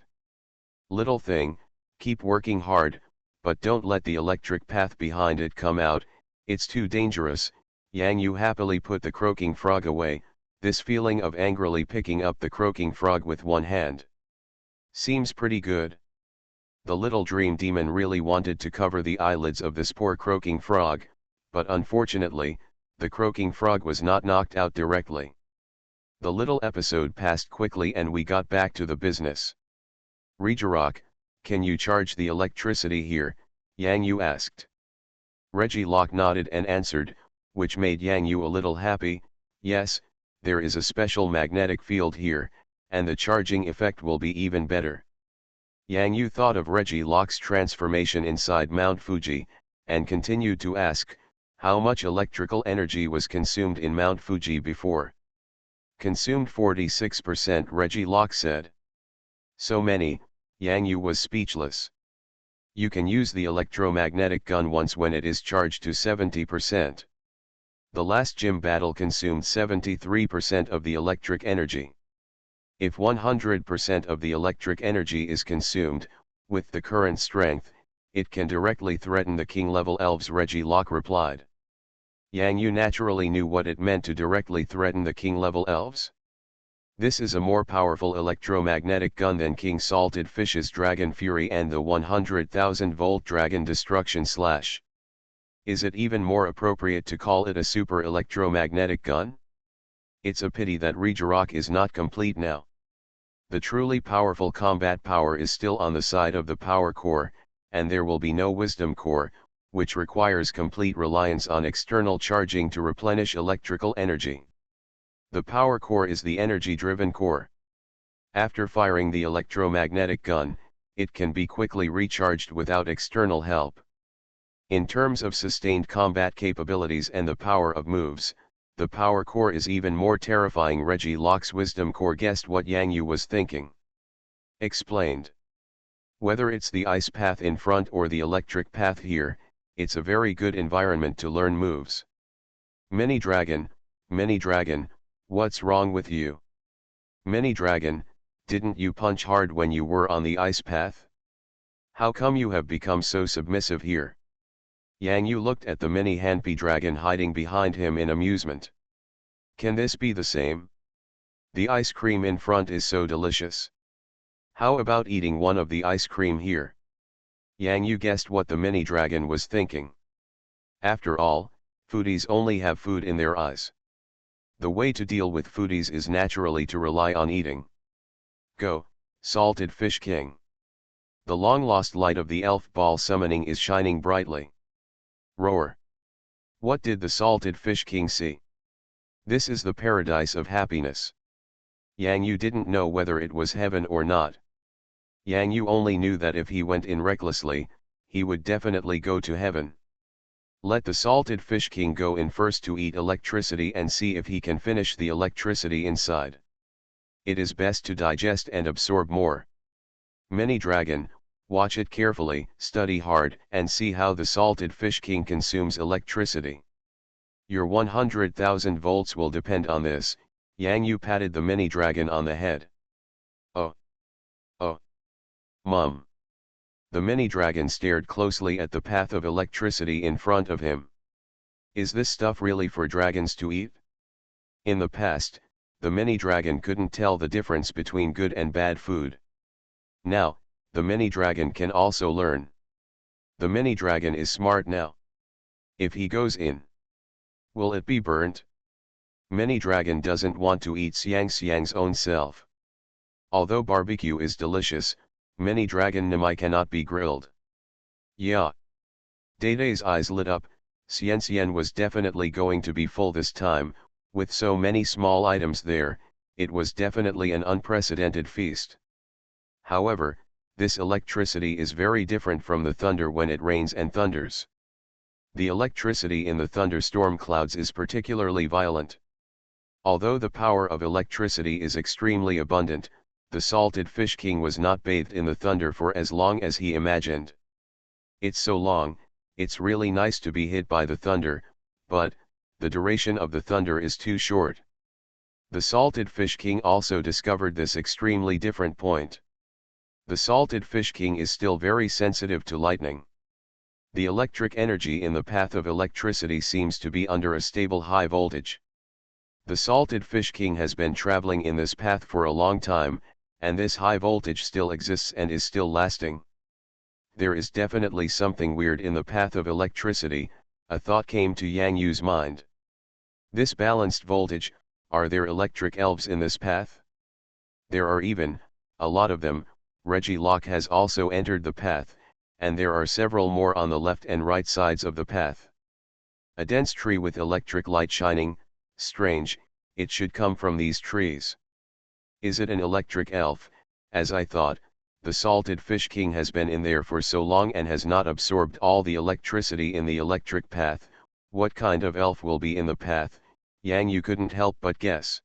Little thing, keep working hard, but don't let the electric path behind it come out, it's too dangerous. Yang Yu happily put the croaking frog away, this feeling of angrily picking up the croaking frog with one hand. Seems pretty good. The little dream demon really wanted to cover the eyelids of this poor croaking frog, but unfortunately, the croaking frog was not knocked out directly. The little episode passed quickly and we got back to the business. Regirock, can you charge the electricity here? Yang Yu asked. Regirock nodded and answered, which made Yang Yu a little happy. Yes, there is a special magnetic field here, and the charging effect will be even better. Yang Yu thought of Regirock's transformation inside Mount Fuji, and continued to ask, how much electrical energy was consumed in Mount Fuji before? Consumed 46%, Regirock said. So many, Yang Yu was speechless. You can use the electromagnetic gun once when it is charged to 70%. The last gym battle consumed 73% of the electric energy. If 100% of the electric energy is consumed, with the current strength, it can directly threaten the king-level elves, Regirock replied. Yang Yu naturally knew what it meant to directly threaten the king-level elves. This is a more powerful electromagnetic gun than King Salted Fish's Dragon Fury and the 100,000-volt Dragon Destruction Slash. Is it even more appropriate to call it a super electromagnetic gun? It's a pity that Regirock is not complete now. The truly powerful combat power is still on the side of the power core, and there will be no wisdom core, which requires complete reliance on external charging to replenish electrical energy. The power core is the energy-driven core. After firing the electromagnetic gun, it can be quickly recharged without external help. In terms of sustained combat capabilities and the power of moves, the power core is even more terrifying. Regirock's wisdom core guessed what Yang Yu was thinking. Explained. Whether it's the ice path in front or the electric path here, it's a very good environment to learn moves. Mini Dragon, what's wrong with you? Mini Dragon, didn't you punch hard when you were on the ice path? How come you have become so submissive here? Yang Yu looked at the mini Hanpi dragon hiding behind him in amusement. Can this be the same? The ice cream in front is so delicious. How about eating one of the ice cream here? Yang Yu guessed what the mini dragon was thinking. After all, foodies only have food in their eyes. The way to deal with foodies is naturally to rely on eating. Go, Salted Fish King. The long-lost light of the elf ball summoning is shining brightly. Roar. What did the Salted Fish King see? This is the paradise of happiness. Yang Yu didn't know whether it was heaven or not. Yang Yu only knew that if he went in recklessly, he would definitely go to heaven. Let the Salted Fish King go in first to eat electricity and see if he can finish the electricity inside. It is best to digest and absorb more. Mini Dragon, watch it carefully, study hard, and see how the Salted Fish King consumes electricity. Your 100,000 volts will depend on this. Yang Yu patted the mini dragon on the head. Oh. Oh. Mum. The mini dragon stared closely at the path of electricity in front of him. Is this stuff really for dragons to eat? In the past, the mini dragon couldn't tell the difference between good and bad food. Now, the mini dragon can also learn. The mini dragon is smart now. If he goes in, will it be burnt? Mini Dragon doesn't want to eat Xiang's own self. Although barbecue is delicious, Mini Dragon Namai cannot be grilled. Yeah. Day's eyes lit up. Xian was definitely going to be full this time. With so many small items there, it was definitely an unprecedented feast. However, this electricity is very different from the thunder when it rains and thunders. The electricity in the thunderstorm clouds is particularly violent. Although the power of electricity is extremely abundant, the Salted Fish King was not bathed in the thunder for as long as he imagined. It's so long, it's really nice to be hit by the thunder, but the duration of the thunder is too short. The Salted Fish King also discovered this extremely different point. The Salted Fish King is still very sensitive to lightning. The electric energy in the path of electricity seems to be under a stable high voltage. The Salted Fish King has been traveling in this path for a long time, and this high voltage still exists and is still lasting. There is definitely something weird in the path of electricity, a thought came to Yang Yu's mind. This balanced voltage, are there electric elves in this path? There are even, a lot of them. Reggie Locke has also entered the path, and there are several more on the left and right sides of the path. A dense tree with electric light shining. Strange, it should come from these trees. Is it an electric elf? As I thought, the Salted Fish King has been in there for so long and has not absorbed all the electricity in the electric path. What kind of elf will be in the path? Yang Yu couldn't help but guess.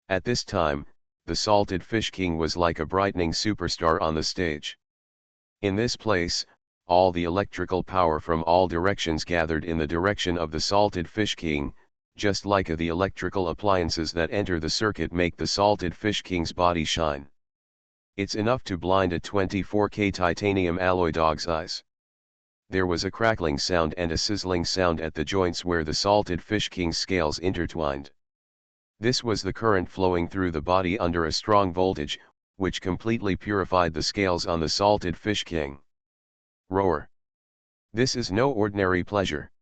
At this time, the Salted Fish King was like a brightening superstar on the stage. In this place, all the electrical power from all directions gathered in the direction of the Salted Fish King. Just like the electrical appliances that enter the circuit make the Salted Fish King's body shine. It's enough to blind a 24K titanium alloy dog's eyes. There was a crackling sound and a sizzling sound at the joints where the Salted Fish King's scales intertwined. This was the current flowing through the body under a strong voltage, which completely purified the scales on the Salted Fish King. Roar. This is no ordinary pleasure.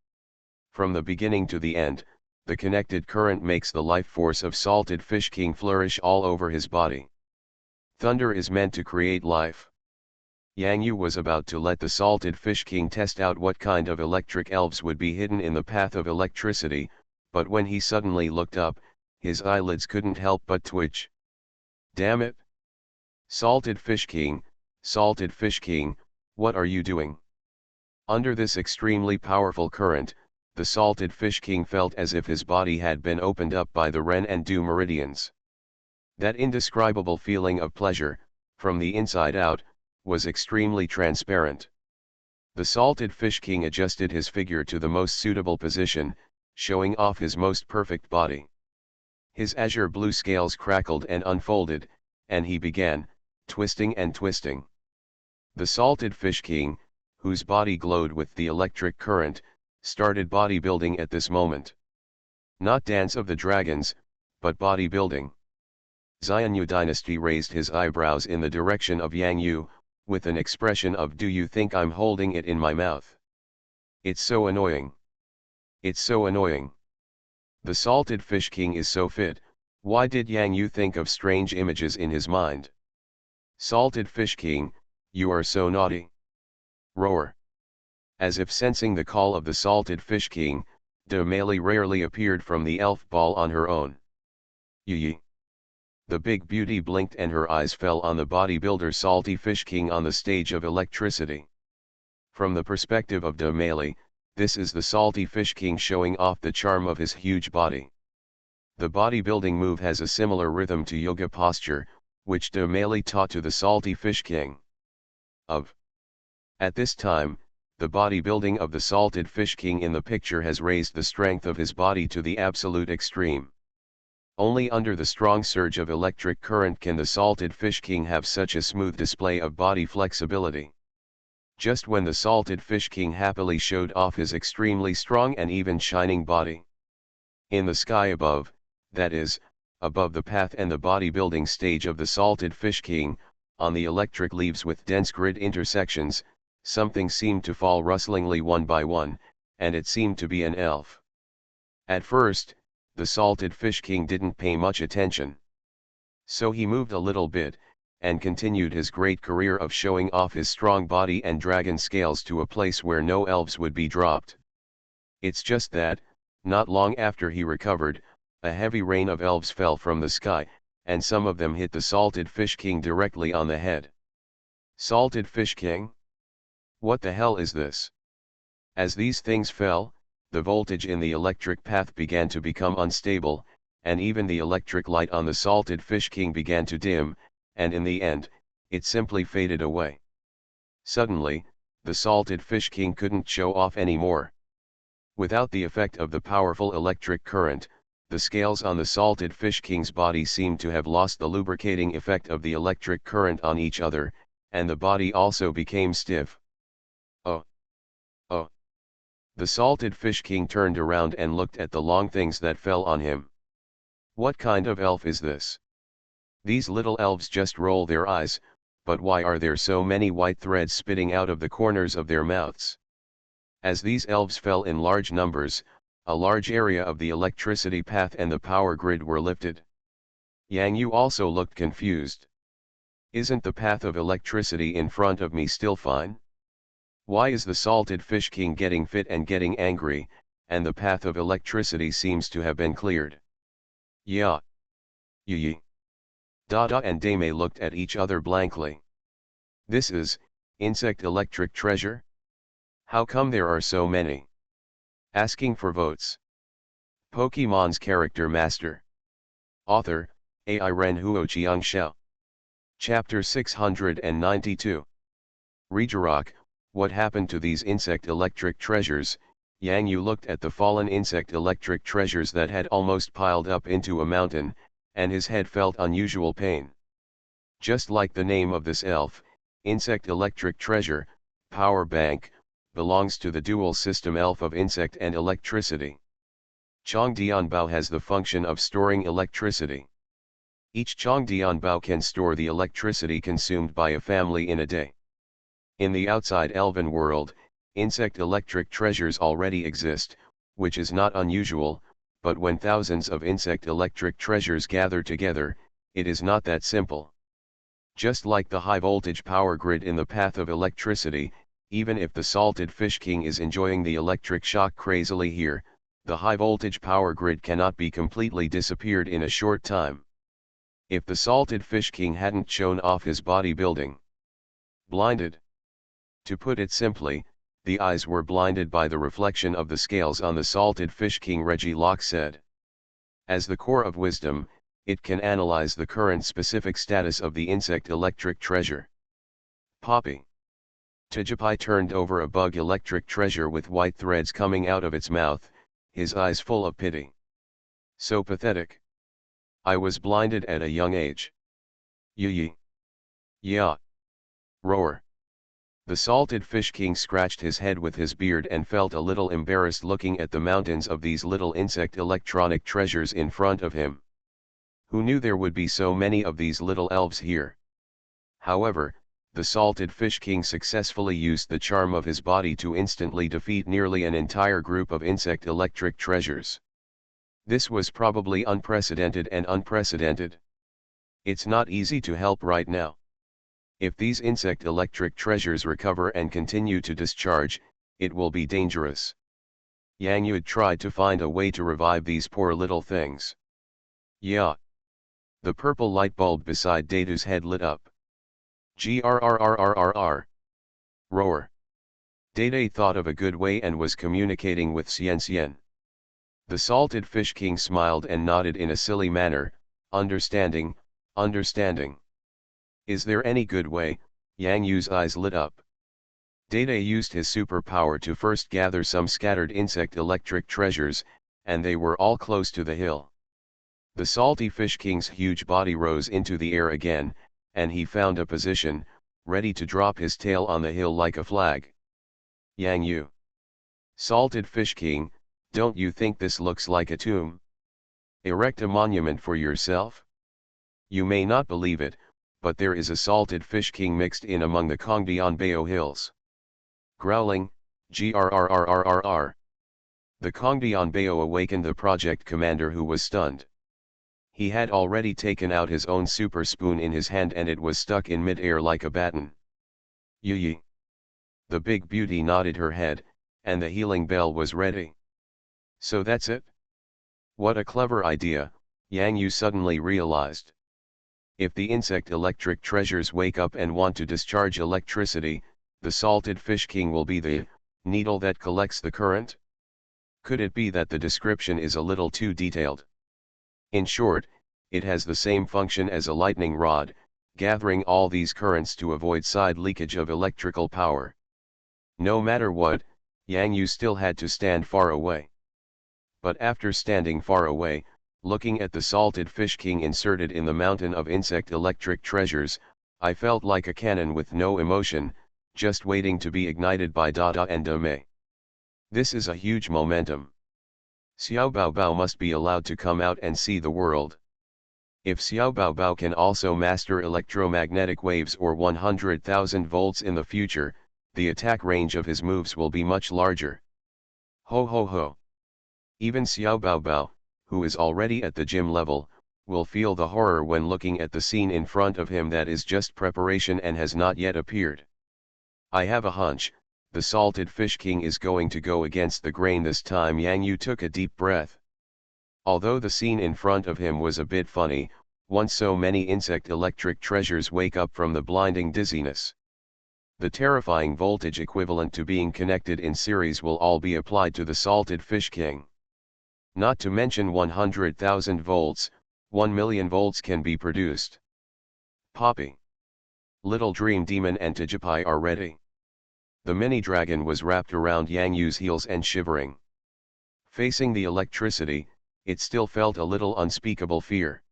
From the beginning to the end, the connected current makes the life force of Salted Fish King flourish all over his body. Thunder is meant to create life. Yang Yu was about to let the Salted Fish King test out what kind of electric elves would be hidden in the path of electricity, but when he suddenly looked up, his eyelids couldn't help but twitch. Damn it! Salted Fish King, what are you doing? Under this extremely powerful current, the Salted Fish King felt as if his body had been opened up by the Ren and Du meridians. That indescribable feeling of pleasure, from the inside out, was extremely transparent. The salted fish king adjusted his figure to the most suitable position, showing off his most perfect body. His azure blue scales crackled and unfolded, and he began, twisting and twisting. The salted fish king, whose body glowed with the electric current, started bodybuilding at this moment. Not Dance of the Dragons, but bodybuilding. Xianyu Dynasty raised his eyebrows in the direction of Yang Yu, with an expression of "Do you think I'm holding it in my mouth? It's so annoying. It's so annoying. The salted fish king is so fit, why did Yang Yu think of strange images in his mind? Salted fish king, you are so naughty. Roar. As if sensing the call of the salted fish king, De Mali rarely appeared from the elf ball on her own. Yee. The big beauty blinked and her eyes fell on the bodybuilder salty fish king on the stage of electricity. From the perspective of De Mali, this is the salty fish king showing off the charm of his huge body. The bodybuilding move has a similar rhythm to yoga posture, which De Mali taught to the salty fish king. At this time, the bodybuilding of the salted fish king in the picture has raised the strength of his body to the absolute extreme. Only under the strong surge of electric current can the salted fish king have such a smooth display of body flexibility. Just when the salted fish king happily showed off his extremely strong and even shining body. In the sky above, that is, above the path and the bodybuilding stage of the salted fish king, on the electric leaves with dense grid intersections, something seemed to fall rustlingly one by one, and it seemed to be an elf. At first, the salted fish king didn't pay much attention. So he moved a little bit, and continued his great career of showing off his strong body and dragon scales to a place where no elves would be dropped. It's just that, not long after he recovered, a heavy rain of elves fell from the sky, and some of them hit the salted fish king directly on the head. Salted fish king? What the hell is this? As these things fell, the voltage in the electric path began to become unstable, and even the electric light on the salted fish king began to dim, and in the end, it simply faded away. Suddenly, the salted fish king couldn't show off anymore. Without the effect of the powerful electric current, the scales on the salted fish king's body seemed to have lost the lubricating effect of the electric current on each other, and the body also became stiff. Oh! Oh! The salted fish king turned around and looked at the long things that fell on him. What kind of elf is this? These little elves just roll their eyes, but why are there so many white threads spitting out of the corners of their mouths? As these elves fell in large numbers, a large area of the electricity path and the power grid were lifted. Yang Yu also looked confused. Isn't the path of electricity in front of me still fine? Why is the salted fish king getting fit and getting angry, and the path of electricity seems to have been cleared? Yeah. Yee. Dada and Dame looked at each other blankly. This is, insect electric treasure? How come there are so many? Asking for votes. Pokemon's Character Master. Author, Ai Ren Huo Chiang Xiao. Chapter 692. Regirock, what happened to these insect electric treasures? Yang Yu looked at the fallen insect electric treasures that had almost piled up into a mountain, and his head felt unusual pain. Just like the name of this elf, insect electric treasure, power bank, belongs to the dual system elf of insect and electricity. Chongdianbao has the function of storing electricity. Each Chongdianbao can store the electricity consumed by a family in a day. In the outside elven world, insect electric treasures already exist, which is not unusual, but when thousands of insect electric treasures gather together, it is not that simple. Just like the high voltage power grid in the path of electricity, even if the salted fish king is enjoying the electric shock crazily here, the high voltage power grid cannot be completely disappeared in a short time. If the salted fish king hadn't shown off his bodybuilding. Blinded. To put it simply, the eyes were blinded by the reflection of the scales on the salted fish king. Reggie Locke said. As the core of wisdom, it can analyze the current specific status of the insect electric treasure. Poppy. Tijipai turned over a bug electric treasure with white threads coming out of its mouth, his eyes full of pity. So pathetic. I was blinded at a young age. Yee. Yeah. Roar. The salted fish king scratched his head with his beard and felt a little embarrassed looking at the mountains of these little insect electronic treasures in front of him. Who knew there would be so many of these little elves here? However, the salted fish king successfully used the charm of his body to instantly defeat nearly an entire group of insect electric treasures. This was probably unprecedented and unprecedented. It's not easy to help right now. If these insect electric treasures recover and continue to discharge, it will be dangerous. Yang Yu tried to find a way to revive these poor little things. Yeah. The purple light bulb beside Datu's head lit up. Grrrrrrrrr. Roar. Date thought of a good way and was communicating with Xian. The salted fish king smiled and nodded in a silly manner, understanding. Is there any good way? Yang Yu's eyes lit up. Date used his superpower to first gather some scattered insect electric treasures, and they were all close to the hill. The salty fish king's huge body rose into the air again, and he found a position, ready to drop his tail on the hill like a flag. Yang Yu. Salted fish king, don't you think this looks like a tomb? Erect a monument for yourself? You may not believe it, but there is a salted fish king mixed in among the Kongdianbao hills. Growling, grrrrrrrr. The Kongdianbao awakened the project commander who was stunned. He had already taken out his own super spoon in his hand and it was stuck in mid-air like a baton. Yee. The big beauty nodded her head, and the healing bell was ready. So that's it? What a clever idea, Yang Yu suddenly realized. If the insect electric treasures wake up and want to discharge electricity, the salted fish king will be the needle that collects the current? Could it be that the description is a little too detailed? In short, it has the same function as a lightning rod, gathering all these currents to avoid side leakage of electrical power. No matter what, Yang Yu still had to stand far away. But after standing far away, looking at the salted fish king inserted in the mountain of insect electric treasures, I felt like a cannon with no emotion, just waiting to be ignited by Dada and Dame. This is a huge momentum. Xiao Baobao must be allowed to come out and see the world. If Xiao Baobao can also master electromagnetic waves or 100,000 volts in the future, the attack range of his moves will be much larger. Ho ho ho. Even Xiao Baobao, who is already at the gym level, will feel the horror when looking at the scene in front of him that is just preparation and has not yet appeared. I have a hunch, the salted fish king is going to go against the grain this time. Yang Yu took a deep breath. Although the scene in front of him was a bit funny, once so many insect electric treasures wake up from the blinding dizziness, the terrifying voltage equivalent to being connected in series will all be applied to the salted fish king. Not to mention 100,000 volts, 1 million volts can be produced. Poppy. Little Dream Demon and Tijipai are ready. The mini dragon was wrapped around Yang Yu's heels and shivering. Facing the electricity, it still felt a little unspeakable fear.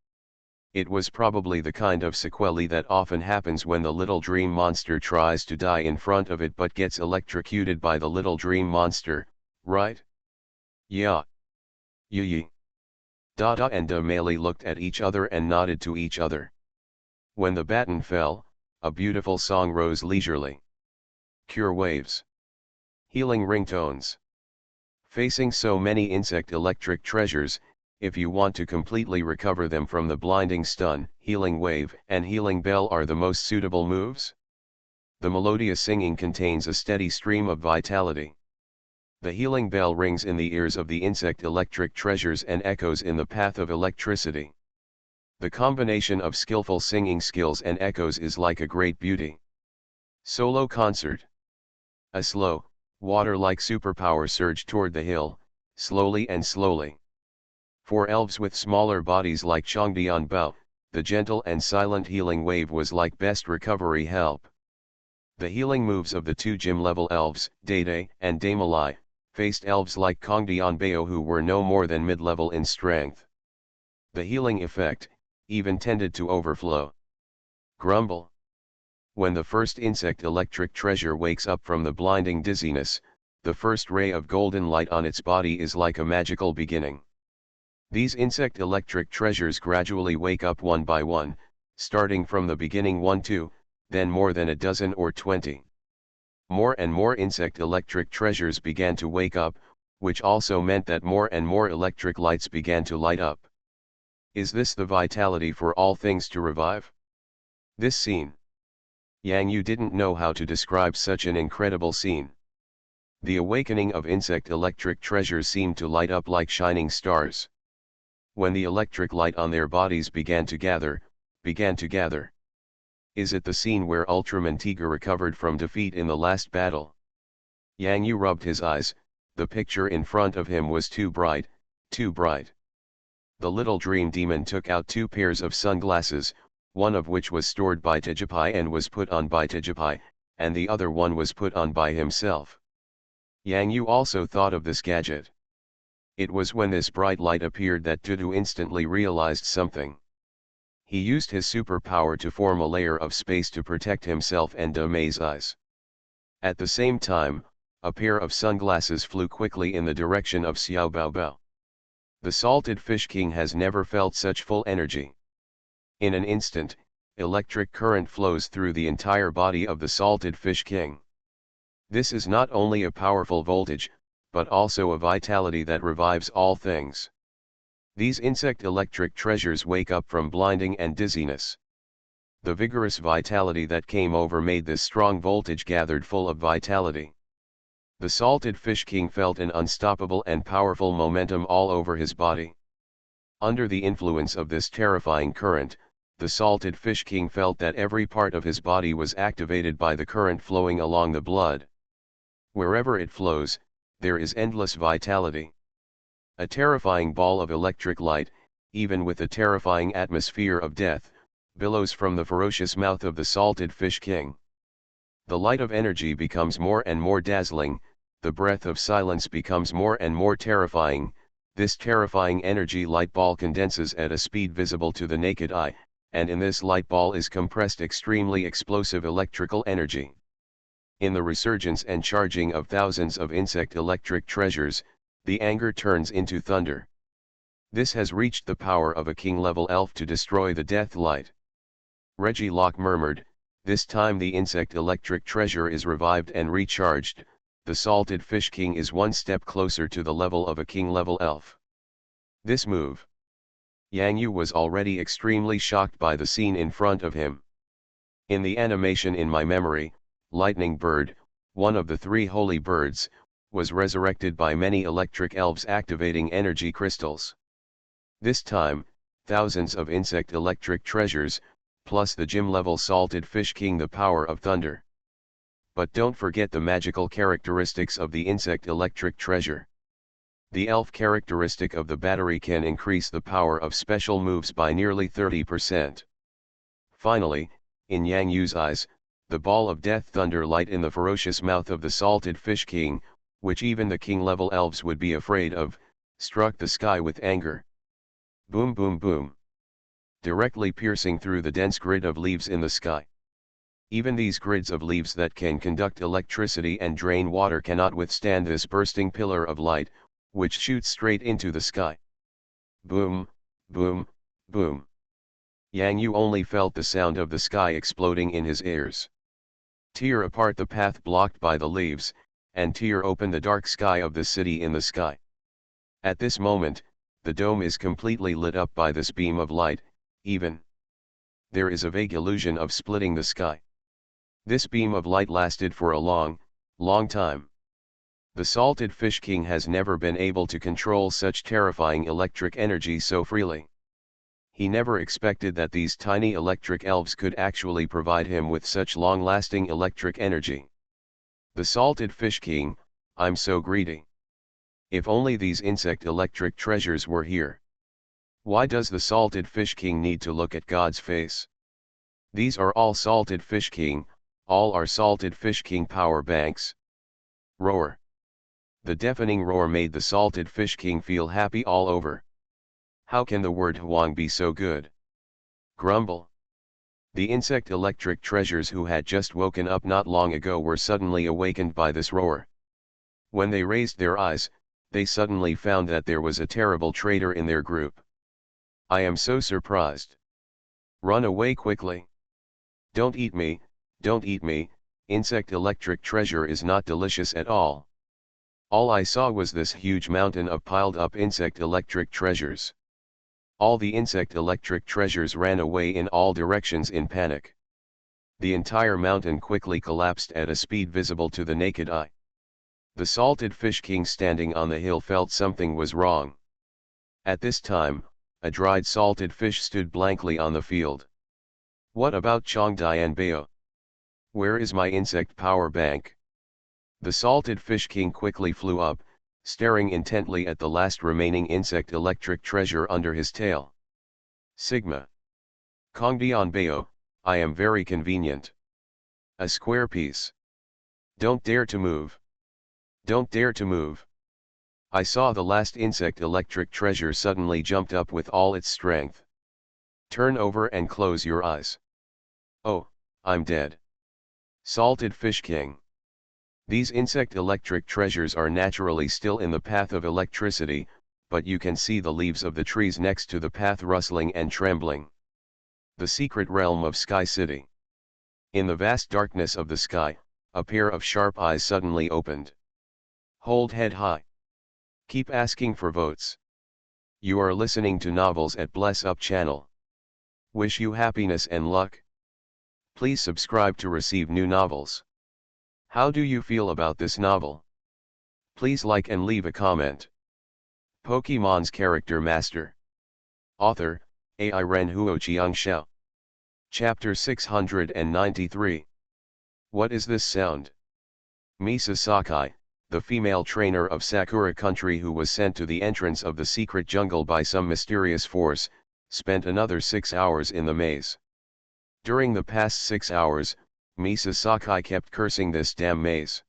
It was probably the kind of sequelae that often happens when the little dream monster tries to die in front of it but gets electrocuted by the little dream monster, right? Yeah. Yee. Dada and Damali looked at each other and nodded to each other. When the baton fell, a beautiful song rose leisurely. Cure waves. Healing ringtones. Facing so many insect electric treasures, if you want to completely recover them from the blinding stun, healing wave and healing bell are the most suitable moves. The melodious singing contains a steady stream of vitality. The healing bell rings in the ears of the insect electric treasures and echoes in the path of electricity. The combination of skillful singing skills and echoes is like a great beauty. Solo concert. A slow, water-like superpower surged toward the hill, slowly and slowly. For elves with smaller bodies like Chongdian Bao, the gentle and silent healing wave was like best recovery help. The healing moves of the two gym-level elves, Dede and Damalai, faced elves like Kongdianbeo who were no more than mid-level in strength. The healing effect even tended to overflow. Grumble. When the first insect electric treasure wakes up from the blinding dizziness, the first ray of golden light on its body is like a magical beginning. These insect electric treasures gradually wake up one by one, starting from the beginning 1-2, then more than a dozen or 20. More and more insect electric treasures began to wake up, which also meant that more and more electric lights began to light up. Is this the vitality for all things to revive? This scene. Yang Yu didn't know how to describe such an incredible scene. The awakening of insect electric treasures seemed to light up like shining stars. When the electric light on their bodies began to gather. Is it the scene where Ultraman Tiger recovered from defeat in the last battle? Yang Yu rubbed his eyes, the picture in front of him was too bright, too bright. The little dream demon took out 2 pairs of sunglasses, one of which was stored by Tijipai and was put on by Tijipai, and the other one was put on by himself. Yang Yu also thought of this gadget. It was when this bright light appeared that Dudu instantly realized something. He used his superpower to form a layer of space to protect himself and Mei's eyes. At the same time, a pair of sunglasses flew quickly in the direction of Xiao Baobao. The Salted Fish King has never felt such full energy. In an instant, electric current flows through the entire body of the Salted Fish King. This is not only a powerful voltage, but also a vitality that revives all things. These insect electric treasures wake up from blinding and dizziness. The vigorous vitality that came over made this strong voltage gathered full of vitality. The Salted Fish King felt an unstoppable and powerful momentum all over his body. Under the influence of this terrifying current, the Salted Fish King felt that every part of his body was activated by the current flowing along the blood. Wherever it flows, there is endless vitality. A terrifying ball of electric light, even with a terrifying atmosphere of death, billows from the ferocious mouth of the Salted Fish King. The light of energy becomes more and more dazzling, the breath of silence becomes more and more terrifying. This terrifying energy light ball condenses at a speed visible to the naked eye, and in this light ball is compressed extremely explosive electrical energy. In the resurgence and charging of thousands of insect electric treasures, the anger turns into thunder. This has reached the power of a king-level elf to destroy the death light. Reggie Locke murmured, this time the insect electric treasure is revived and recharged, the Salted Fish King is one step closer to the level of a king-level elf. This move. Yang Yu was already extremely shocked by the scene in front of him. In the animation in my memory, Lightning Bird, one of the 3 holy birds, was resurrected by many electric elves activating energy crystals. This time, thousands of insect electric treasures, plus the gym-level Salted Fish King, the power of thunder. But don't forget the magical characteristics of the insect electric treasure. The elf characteristic of the battery can increase the power of special moves by nearly 30%. Finally, in Yang Yu's eyes, the ball of death thunder light in the ferocious mouth of the Salted Fish King, which even the king-level elves would be afraid of, struck the sky with anger. Boom boom boom. Directly piercing through the dense grid of leaves in the sky. Even these grids of leaves that can conduct electricity and drain water cannot withstand this bursting pillar of light, which shoots straight into the sky. Boom, boom, boom. Yang Yu only felt the sound of the sky exploding in his ears. Tear apart the path blocked by the leaves, and tear open the dark sky of the city in the sky. At this moment, the dome is completely lit up by this beam of light, even. There is a vague illusion of splitting the sky. This beam of light lasted for a long, long time. The Salted Fish King has never been able to control such terrifying electric energy so freely. He never expected that these tiny electric elves could actually provide him with such long-lasting electric energy. The Salted Fish King, I'm so greedy. If only these insect electric treasures were here. Why does the Salted Fish King need to look at God's face? These are all Salted Fish King, All are Salted Fish King power banks. Roar. The deafening roar made the Salted Fish King feel happy all over. How can the word Huang be so good? Grumble. The insect electric treasures who had just woken up not long ago were suddenly awakened by this roar. When they raised their eyes, they suddenly found that there was a terrible traitor in their group. I am so surprised. Run away quickly. Don't eat me, don't eat me, insect electric treasure is not delicious at all. All I saw was this huge mountain of piled up insect electric treasures. All the insect electric treasures ran away in all directions in panic. The entire mountain quickly collapsed at a speed visible to the naked eye. The Salted Fish King standing on the hill felt something was wrong. At this time, a dried salted fish stood blankly on the field. What about Chongdian Bao? Where is my insect power bank? The Salted Fish King quickly flew up, staring intently at the last remaining insect electric treasure under his tail. Sigma. Chongdian Bao, I am very convenient. A square piece. Don't dare to move. Don't dare to move. I saw the last insect electric treasure suddenly jumped up with all its strength. Turn over and close your eyes. Oh, I'm dead. Salted Fish King. These insect electric treasures are naturally still in the path of electricity, but you can see the leaves of the trees next to the path rustling and trembling. The secret realm of Sky City. In the vast darkness of the sky, a pair of sharp eyes suddenly opened. Hold head high. Keep asking for votes. You are listening to Novels at Bless Up channel. Wish you happiness and luck. Please subscribe to receive new novels. How do you feel about this novel? Please like and leave a comment. Pokemon's Character Master. Author, Ai Ren Huo Xiangxiao. Chapter 693. What is this sound? Misa Sakai, the female trainer of Sakura Country who was sent to the entrance of the secret jungle by some mysterious force, spent another 6 hours in the maze. During the past 6 hours, Misa Sakai kept cursing this damn maze.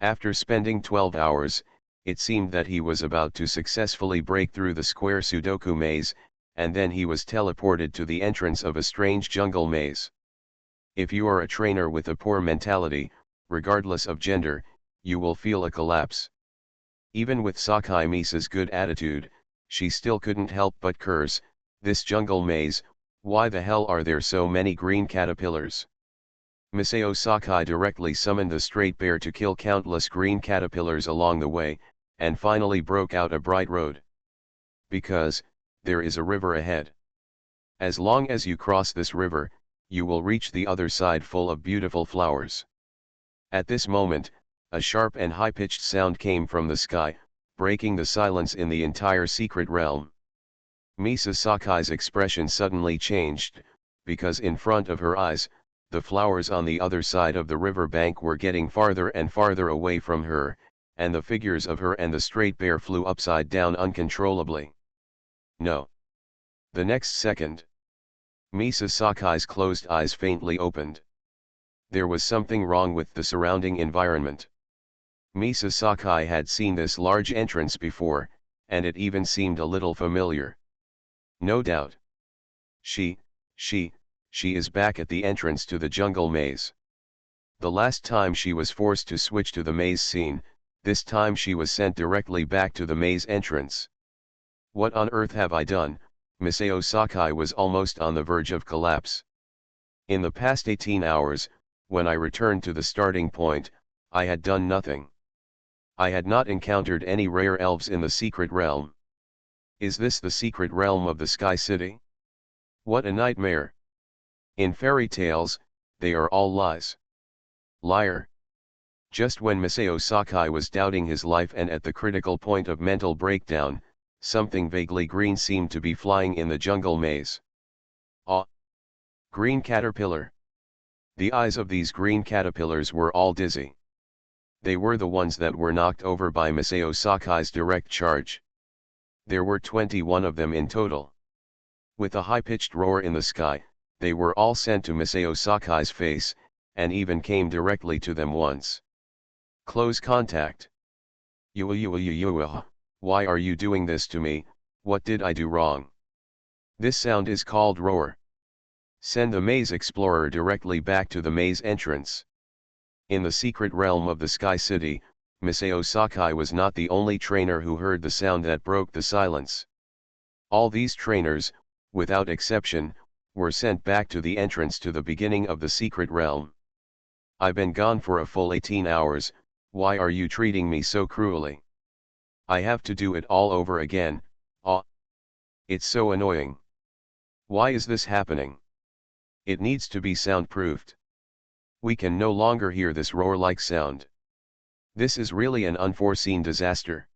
After spending 12 hours, it seemed that he was about to successfully break through the square Sudoku maze, and then he was teleported to the entrance of a strange jungle maze. If you are a trainer with a poor mentality, regardless of gender, you will feel a collapse. Even with Sakai Misa's good attitude, she still couldn't help but curse, this jungle maze, why the hell are there so many green caterpillars? Misao Sakai directly summoned the straight bear to kill countless green caterpillars along the way, and finally broke out a bright road. Because, there is a river ahead. As long as you cross this river, you will reach the other side full of beautiful flowers. At this moment, a sharp and high-pitched sound came from the sky, breaking the silence in the entire secret realm. Misa Sakai's expression suddenly changed, because in front of her eyes, the flowers on the other side of the river bank were getting farther and farther away from her, and the figures of her and the straight bear flew upside down uncontrollably. No. The next second, Misa Sakai's closed eyes faintly opened. There was something wrong with the surrounding environment. Misa Sakai had seen this large entrance before, and it even seemed a little familiar. No doubt. She is back at the entrance to the jungle maze. The last time she was forced to switch to the maze scene, this time she was sent directly back to the maze entrance. What on earth have I done? Misao Sakai was almost on the verge of collapse. In the past 18 hours, when I returned to the starting point, I had done nothing. I had not encountered any rare elves in the secret realm. Is this the secret realm of the Sky City? What a nightmare! In fairy tales, they are all lies. Liar. Just when Misao Sakai was doubting his life and at the critical point of mental breakdown, something vaguely green seemed to be flying in the jungle maze. Ah! Green caterpillar. The eyes of these green caterpillars were all dizzy. They were the ones that were knocked over by Misao Sakai's direct charge. There were 21 of them in total. With a high-pitched roar in the sky, they were all sent to Misao Sakai's face, and even came directly to them once. Close contact. Why are you doing this to me? What did I do wrong? This sound is called roar. Send the maze explorer directly back to the maze entrance. In the secret realm of the Sky City, Misao Sakai was not the only trainer who heard the sound that broke the silence. All these trainers, without exception, were sent back to the entrance to the beginning of the secret realm. I've been gone for a full 18 hours, why are you treating me so cruelly? I have to do it all over again, it's so annoying. Why is this happening? It needs to be soundproofed. We can no longer hear this roar-like sound. This is really an unforeseen disaster.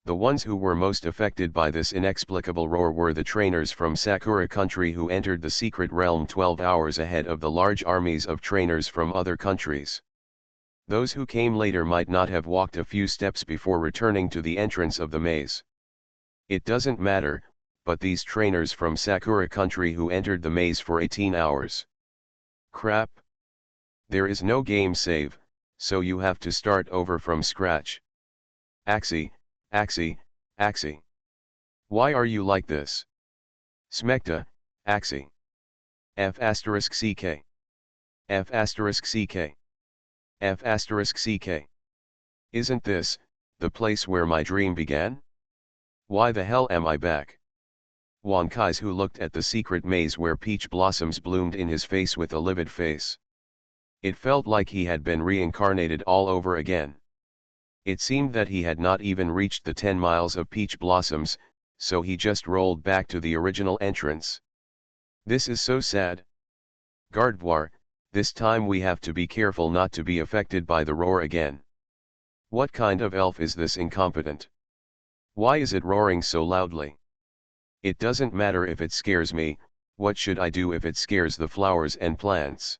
The ones who were most affected by this inexplicable roar were the trainers from Sakura country who entered the secret realm 12 hours ahead of the large armies of trainers from other countries. Those who came later might not have walked a few steps before returning to the entrance of the maze. It doesn't matter, but these trainers from Sakura country who entered the maze for 18 hours. Crap. There is no game save, so you have to start over from scratch. Axie. Why are you like this? Smecta, Axie. F***ck. F***ck. F***ck. Isn't this, the place where my dream began? Why the hell am I back? Wan Kaizu looked at the secret maze where peach blossoms bloomed in his face with a livid face. It felt like he had been reincarnated all over again. It seemed that he had not even reached the 10 miles of peach blossoms, so he just rolled back to the original entrance. This is so sad. Gardewar, this time we have to be careful not to be affected by the roar again. What kind of elf is this incompetent? Why is it roaring so loudly? It doesn't matter if it scares me, what should I do if it scares the flowers and plants?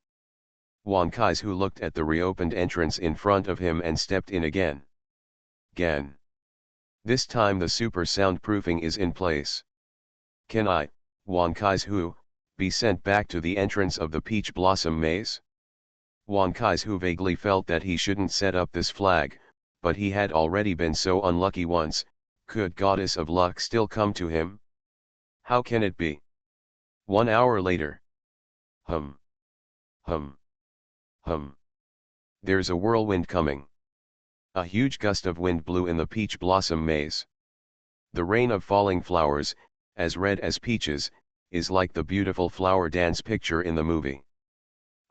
Wan Kaizu looked at the reopened entrance in front of him and stepped in again. This time the super soundproofing is in place. Can I, Wan Kaizu, be sent back to the entrance of the peach blossom maze? Wan Kaizu vaguely felt that he shouldn't set up this flag, but he had already been so unlucky once. Could Goddess of Luck still come to him? How can it be? 1 hour later. Hum. There's a whirlwind coming. A huge gust of wind blew in the peach blossom maze. The rain of falling flowers, as red as peaches, is like the beautiful flower dance picture in the movie.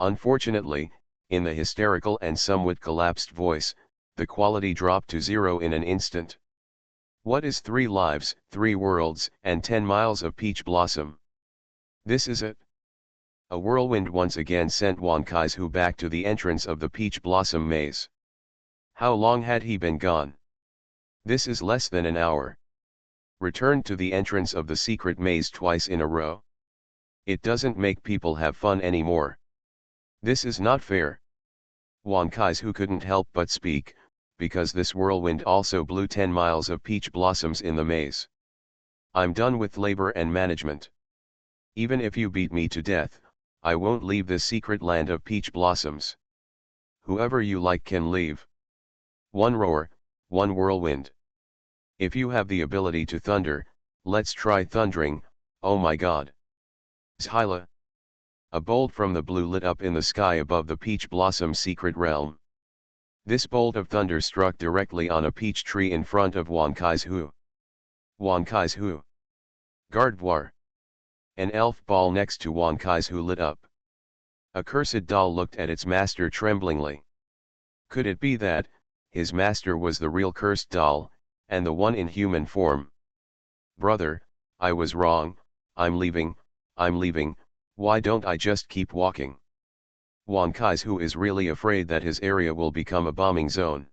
Unfortunately, in the hysterical and somewhat collapsed voice, the quality dropped to 0 in an instant. What is 3 lives, 3 worlds, and 10 miles of peach blossom? This is it. A whirlwind once again sent Wan Kaizu back to the entrance of the peach blossom maze. How long had he been gone? This is less than an hour. Returned to the entrance of the secret maze twice in a row? It doesn't make people have fun anymore. This is not fair. Wan Kaizu couldn't help but speak, because this whirlwind also blew 10 miles of peach blossoms in the maze. I'm done with labor and management. Even if you beat me to death, I won't leave this secret land of peach blossoms. Whoever you like can leave. 1 roar, 1 whirlwind. If you have the ability to thunder, let's try thundering, oh my god. Zhyla. A bolt from the blue lit up in the sky above the peach blossom secret realm. This bolt of thunder struck directly on a peach tree in front of Wan Kaizu. Wan Kaizu. Gardewar. An elf ball next to Wan Kaizu lit up. A cursed doll looked at its master tremblingly. Could it be that, his master was the real cursed doll, and the one in human form? Brother, I was wrong, I'm leaving, why don't I just keep walking? Wan Kaizu is really afraid that his area will become a bombing zone.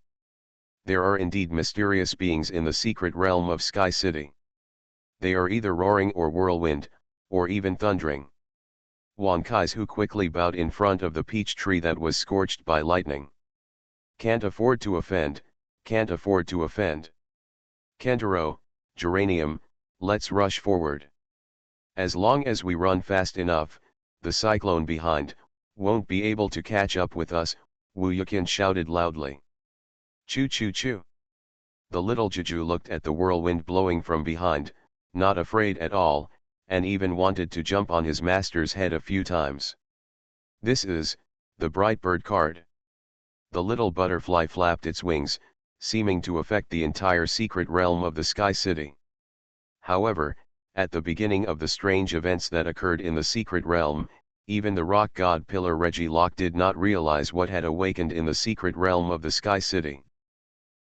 There are indeed mysterious beings in the secret realm of Sky City. They are either roaring or whirlwind, or even thundering. Wan Kaizu quickly bowed in front of the peach tree that was scorched by lightning. Can't afford to offend, can't afford to offend. Kentaro, Geranium, let's rush forward. As long as we run fast enough, the cyclone behind, Won't be able to catch up with us, Wu Yukin shouted loudly. Choo choo choo. The little Juju looked at the whirlwind blowing from behind, not afraid at all, and even wanted to jump on his master's head a few times. This is the bright bird card. The little butterfly flapped its wings, seeming to affect the entire secret realm of the Sky City. However, at the beginning of the strange events that occurred in the secret realm, even the rock god pillar Reggie-Lock did not realize what had awakened in the secret realm of the Sky City.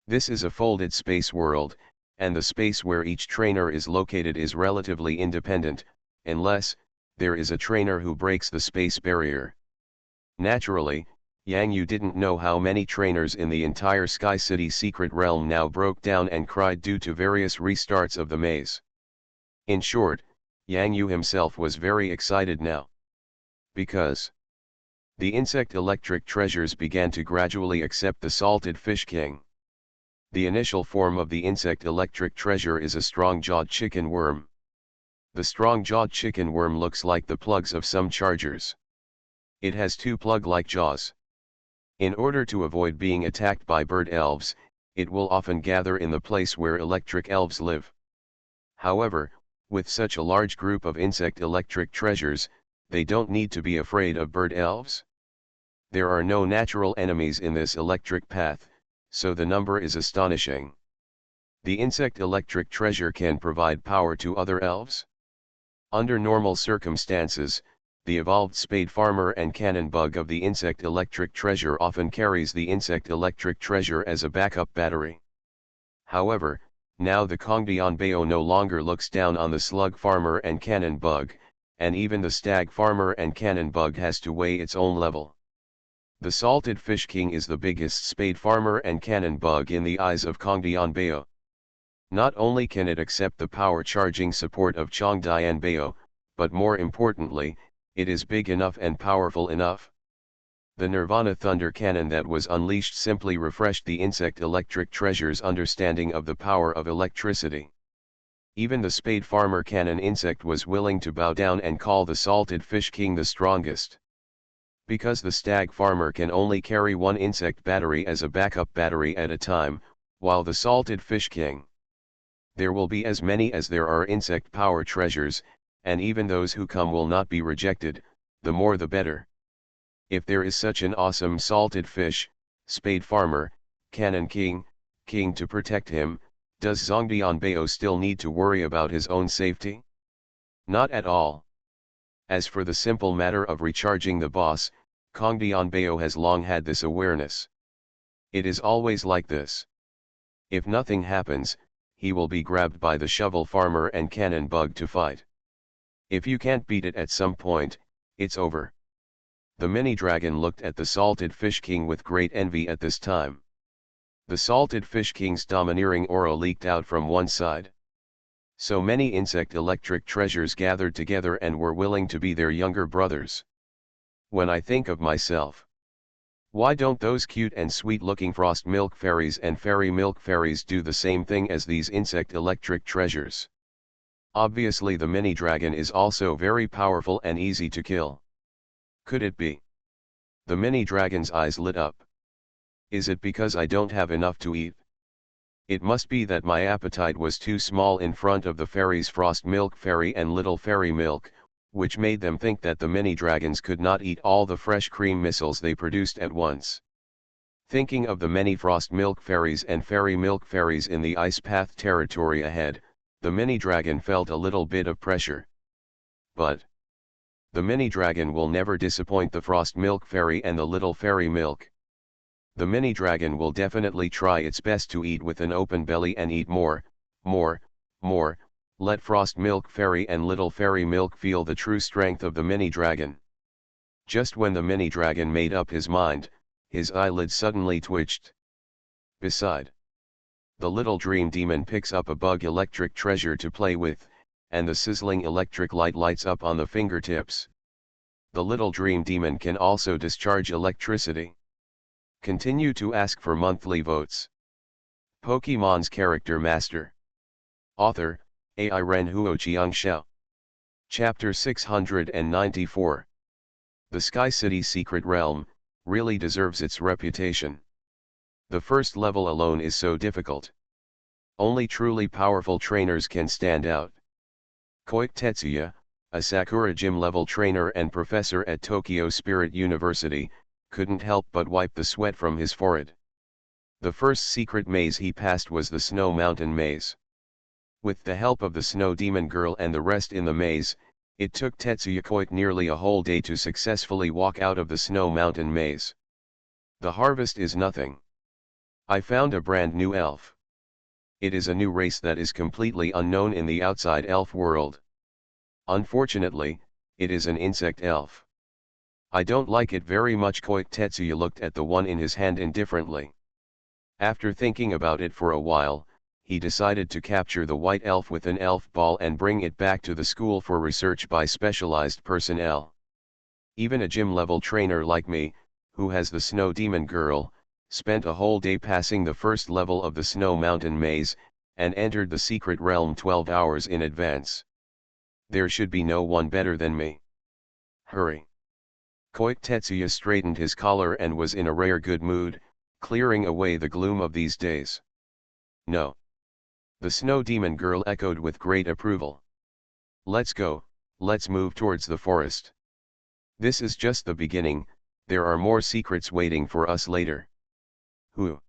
This is a folded space world, and the space where each trainer is located is relatively independent, unless there is a trainer who breaks the space barrier. Naturally, Yang Yu didn't know how many trainers in the entire Sky City secret realm now broke down and cried due to various restarts of the maze. In short, Yang Yu himself was very excited now. Because the insect electric treasures began to gradually accept the salted fish king. The initial form of the insect electric treasure is a strong-jawed chicken worm. The strong-jawed chicken worm looks like the plugs of some chargers. It has two plug-like jaws. In order to avoid being attacked by bird elves, it will often gather in the place where electric elves live. However, with such a large group of insect electric treasures, they don't need to be afraid of bird elves. There are no natural enemies in this electric path, so the number is astonishing. The insect electric treasure can provide power to other elves. Under normal circumstances, the evolved spade farmer and cannon bug of the insect electric treasure often carries the insect electric treasure as a backup battery. However, now the Kongdian no longer looks down on the slug farmer and cannon bug, and even the stag farmer and cannon bug has to weigh its own level. The salted fish king is the biggest spade farmer and cannon bug in the eyes of Kongdian. Not only can it accept the power charging support of Chongdian, but more importantly, it is big enough and powerful enough. The Nirvana Thunder Cannon that was unleashed simply refreshed the insect electric treasure's understanding of the power of electricity. Even the spade farmer cannon insect was willing to bow down and call the salted fish king the strongest. Because the stag farmer can only carry one insect battery as a backup battery at a time, while the salted fish king, there will be as many as there are insect power treasures, and even those who come will not be rejected, the more the better. If there is such an awesome salted fish, spade farmer, cannon king to protect him, does Zhongdian still need to worry about his own safety? Not at all. As for the simple matter of recharging the boss, Kongdian has long had this awareness. It is always like this. If nothing happens, he will be grabbed by the shovel farmer and cannon bug to fight. If you can't beat it at some point, it's over. The mini-dragon looked at the salted fish king with great envy at this time. The salted fish king's domineering aura leaked out from one side. So many insect electric treasures gathered together and were willing to be their younger brothers. When I think of myself, why don't those cute and sweet-looking frost milk fairies and fairy milk fairies do the same thing as these insect electric treasures? Obviously the mini-dragon is also very powerful and easy to kill. Could it be? The mini-dragon's eyes lit up. Is it because I don't have enough to eat? It must be that my appetite was too small in front of the fairies Frost Milk Fairy and Little Fairy Milk, which made them think that the mini-dragons could not eat all the fresh cream missiles they produced at once. Thinking of the many Frost Milk Fairies and Fairy Milk Fairies in the Ice Path territory ahead, the mini-dragon felt a little bit of pressure. But the mini-dragon will never disappoint the Frost Milk Fairy and the Little Fairy Milk. The mini-dragon will definitely try its best to eat with an open belly and eat more. Let Frost Milk Fairy and Little Fairy Milk feel the true strength of the mini-dragon. Just when the mini-dragon made up his mind, his eyelids suddenly twitched. Beside, the little dream demon picks up a bug electric treasure to play with, and the sizzling electric light lights up on the fingertips. The little dream demon can also discharge electricity. Continue to ask for monthly votes. Pokemon's Character Master. Author, AI Renhuo Xiangxiao. Chapter 694. The Sky City's secret realm really deserves its reputation. The first level alone is so difficult. Only truly powerful trainers can stand out. Koike Tetsuya, a Sakura Gym level trainer and professor at Tokyo Spirit University, couldn't help but wipe the sweat from his forehead. The first secret maze he passed was the Snow Mountain Maze. With the help of the Snow Demon Girl and the rest in the maze, it took Tetsuya Koike nearly a whole day to successfully walk out of the Snow Mountain Maze. The harvest is nothing. I found a brand new elf. It is a new race that is completely unknown in the outside elf world. Unfortunately, it is an insect elf. I don't like it very much. Koike Tetsuya looked at the one in his hand indifferently. After thinking about it for a while, he decided to capture the white elf with an elf ball and bring it back to the school for research by specialized personnel. Even a gym-level trainer like me, who has the Snow Demon Girl, spent a whole day passing the first level of the Snow Mountain Maze, and entered the secret realm 12 hours in advance. There should be no one better than me. Hurry! Koike Tetsuya straightened his collar and was in a rare good mood, clearing away the gloom of these days. No. The Snow Demon Girl echoed with great approval. Let's go, let's move towards the forest. This is just the beginning, there are more secrets waiting for us later. Who?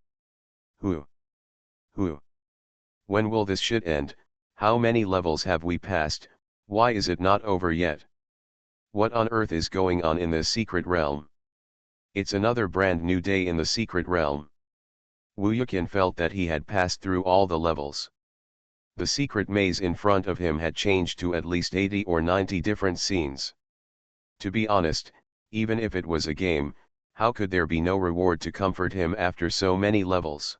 When will this shit end? How many levels have we passed? Why is it not over yet? What on earth is going on in this secret realm? It's another brand new day in the secret realm. Wuyukin felt that he had passed through all the levels. The secret maze in front of him had changed to at least 80 or 90 different scenes. To be honest, even if it was a game, how could there be no reward to comfort him after so many levels?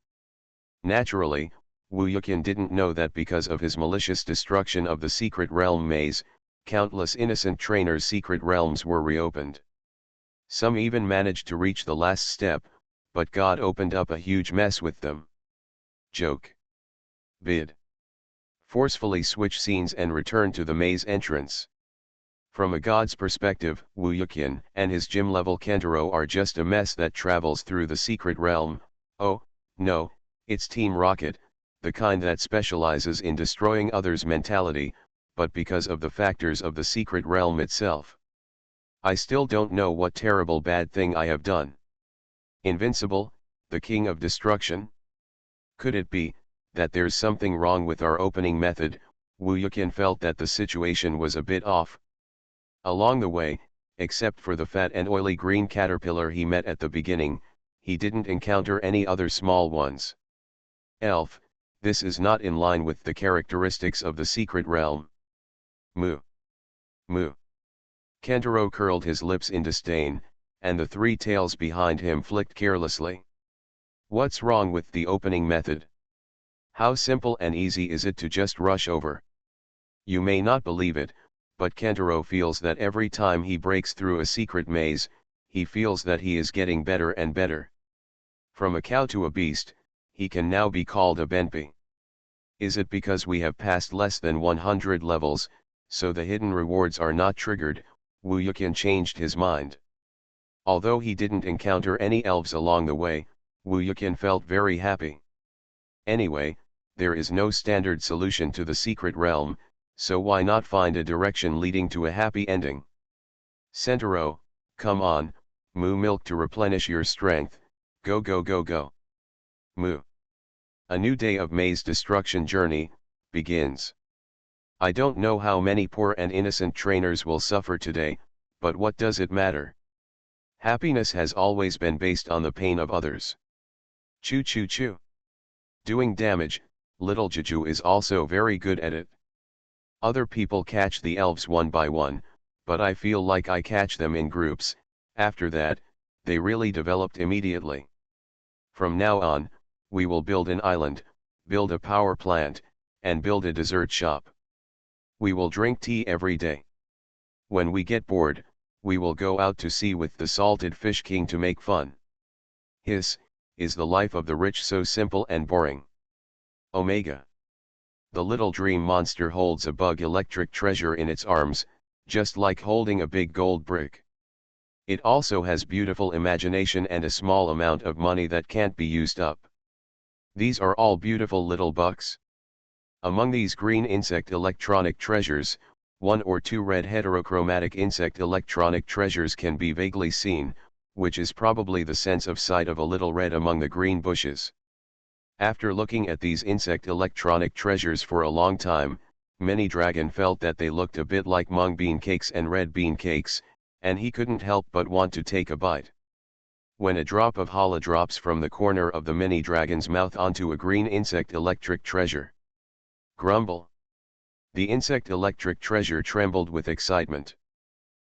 Naturally, Wuyukin didn't know that because of his malicious destruction of the secret realm maze, countless innocent trainers' secret realms were reopened. Some even managed to reach the last step, but God opened up a huge mess with them. Joke. Bid. Forcefully switch scenes and return to the maze entrance. From a god's perspective, Wuyukin and his gym-level Kentaro are just a mess that travels through the secret realm. Oh, no, it's Team Rocket, the kind that specializes in destroying others' mentality, but because of the factors of the secret realm itself. I still don't know what terrible bad thing I have done. Invincible, the king of destruction? Could it be that there's something wrong with our opening method? Wuyukin felt that the situation was a bit off. Along the way, except for the fat and oily green caterpillar he met at the beginning, he didn't encounter any other small ones. Elf, this is not in line with the characteristics of the secret realm. Moo. Moo. Kentaro curled his lips in disdain, and the three tails behind him flicked carelessly. What's wrong with the opening method? How simple and easy is it to just rush over? You may not believe it, but Kentaro feels that every time he breaks through a secret maze, he feels that he is getting better and better. From a cow to a beast, he can now be called a Benpi. Is it because we have passed less than 100 levels, so the hidden rewards are not triggered? Wuyukin changed his mind. Although he didn't encounter any elves along the way, Wuyukin felt very happy. Anyway, there is no standard solution to the secret realm, so why not find a direction leading to a happy ending? Sentaro, come on, moo milk to replenish your strength, go go go go. Moo. A new day of maze destruction journey begins. I don't know how many poor and innocent trainers will suffer today, but what does it matter? Happiness has always been based on the pain of others. Choo choo choo. Doing damage, little Juju is also very good at it. Other people catch the elves one by one, but I feel like I catch them in groups. After that, they really developed immediately. From now on, we will build an island, build a power plant, and build a dessert shop. We will drink tea every day. When we get bored, we will go out to sea with the salted fish king to make fun. Is the life of the rich so simple and boring? Omega. The little dream monster holds a bug electric treasure in its arms, just like holding a big gold brick. It also has beautiful imagination and a small amount of money that can't be used up. These are all beautiful little bucks. Among these green insect electronic treasures, one or two red heterochromatic insect electronic treasures can be vaguely seen, which is probably the sense of sight of a little red among the green bushes. After looking at these insect electronic treasures for a long time, MaleProtagonist felt that they looked a bit like mung bean cakes and red bean cakes, and he couldn't help but want to take a bite. When a drop of challah drops from the corner of the MaleProtagonist's mouth onto a green insect electric treasure. Grumble. The insect electric treasure trembled with excitement.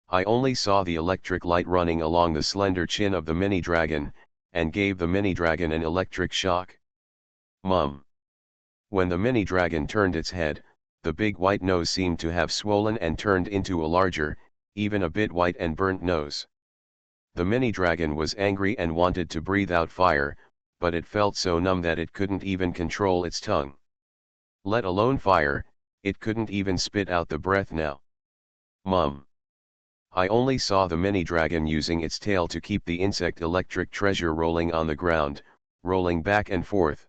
I only saw the electric light running along the slender chin of the MaleProtagonist, and gave the MaleProtagonist an electric shock. Mum. When the MaleProtagonist turned its head, the big white nose seemed to have swollen and turned into a larger, even a bit white and burnt nose. The MaleProtagonist was angry and wanted to breathe out fire, but it felt so numb that it couldn't even control its tongue. Let alone fire, it couldn't even spit out the breath now. Mum. I only saw the MaleProtagonist using its tail to keep the insect electric treasure rolling on the ground, rolling back and forth.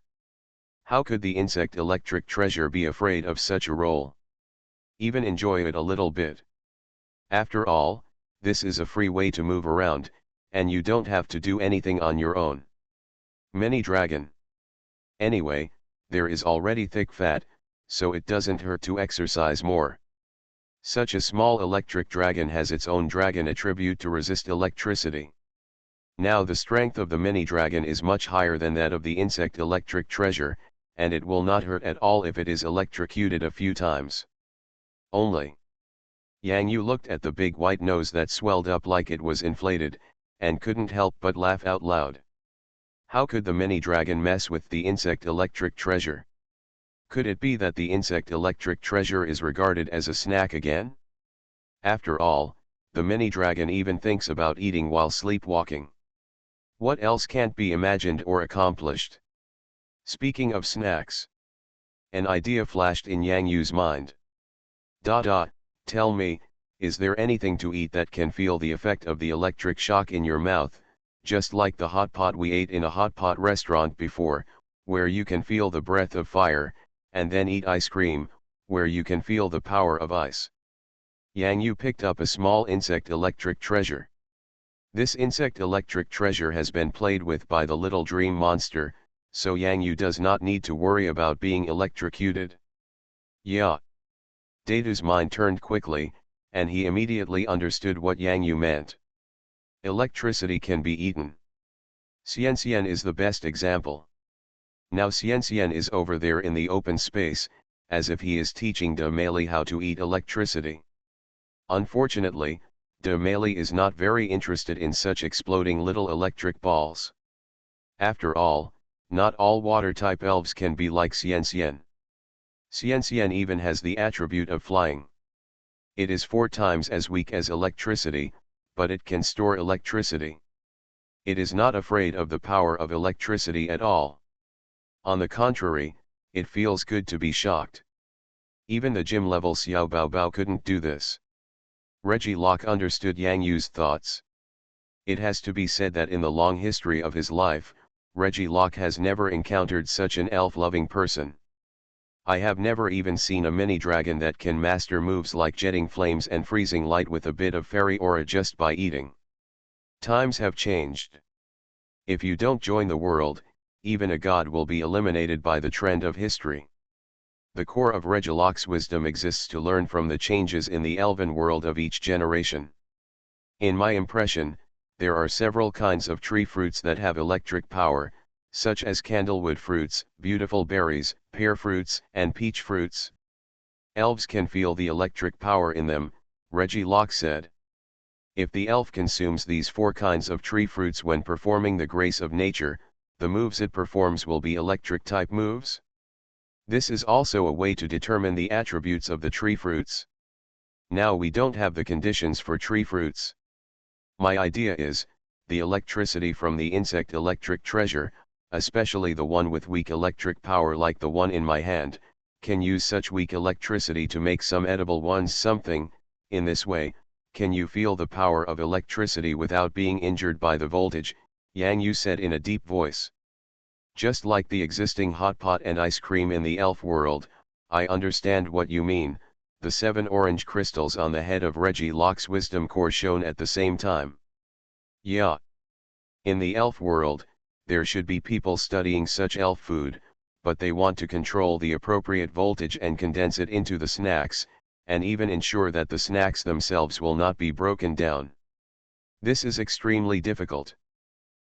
How could the insect electric treasure be afraid of such a roll? Even enjoy it a little bit. After all, this is a free way to move around, and you don't have to do anything on your own. MaleProtagonist. Anyway, there is already thick fat, so it doesn't hurt to exercise more. Such a small electric dragon has its own dragon attribute to resist electricity. Now the strength of the MaleProtagonist is much higher than that of the insect electric treasure, and it will not hurt at all if it is electrocuted a few times. Only. Yang Yu looked at the big white nose that swelled up like it was inflated, and couldn't help but laugh out loud. How could the MaleProtagonist mess with the insect electric treasure? Could it be that the insect electric treasure is regarded as a snack again? After all, the MaleProtagonist even thinks about eating while sleepwalking. What else can't be imagined or accomplished? Speaking of snacks. An idea flashed in Yang Yu's mind. Tell me, is there anything to eat that can feel the effect of the electric shock in your mouth, just like the hot pot we ate in a hot pot restaurant before, where you can feel the breath of fire, and then eat ice cream, where you can feel the power of ice? Yang Yu picked up a small insect electric treasure. This insect electric treasure has been played with by the little dream monster, so Yang Yu does not need to worry about being electrocuted. Yeah. Datu's mind turned quickly, and he immediately understood what Yang Yu meant. Electricity can be eaten. Xian is the best example. Now Xian is over there in the open space, as if he is teaching De Mali how to eat electricity. Unfortunately, De Mali is not very interested in such exploding little electric balls. After all, not all water-type elves can be like Xian. Xian even has the attribute of flying. It is 4 times as weak as electricity, but it can store electricity. It is not afraid of the power of electricity at all. On the contrary, it feels good to be shocked. Even the gym-level Xiao Baobao couldn't do this. Reggie Locke understood Yang Yu's thoughts. It has to be said that in the long history of his life, Reggie Locke has never encountered such an elf-loving person. I have never even seen a MaleProtagonist that can master moves like jetting flames and freezing light with a bit of fairy aura just by eating. Times have changed. If you don't join the world, even a god will be eliminated by the trend of history. The core of Reggie Locke's wisdom exists to learn from the changes in the elven world of each generation. In my impression, there are several kinds of tree fruits that have electric power, such as candlewood fruits, beautiful berries, pear fruits, and peach fruits. Elves can feel the electric power in them, Reggie Locke said. If the elf consumes these 4 kinds of tree fruits when performing the grace of nature, the moves it performs will be electric-type moves. This is also a way to determine the attributes of the tree fruits. Now we don't have the conditions for tree fruits. My idea is, the electricity from the insect electric treasure, especially the one with weak electric power like the one in my hand, can use such weak electricity to make some edible ones something. In this way, Can you feel the power of electricity without being injured by the voltage? Yang Yu said in a deep voice. Just like the existing hot pot and ice cream in the elf world, I understand what you mean. The 7 orange crystals on the head of Reggie Locke's wisdom core shone at the same time. Yeah. In the elf world, there should be people studying such elf food, but they want to control the appropriate voltage and condense it into the snacks, and even ensure that the snacks themselves will not be broken down. This is extremely difficult.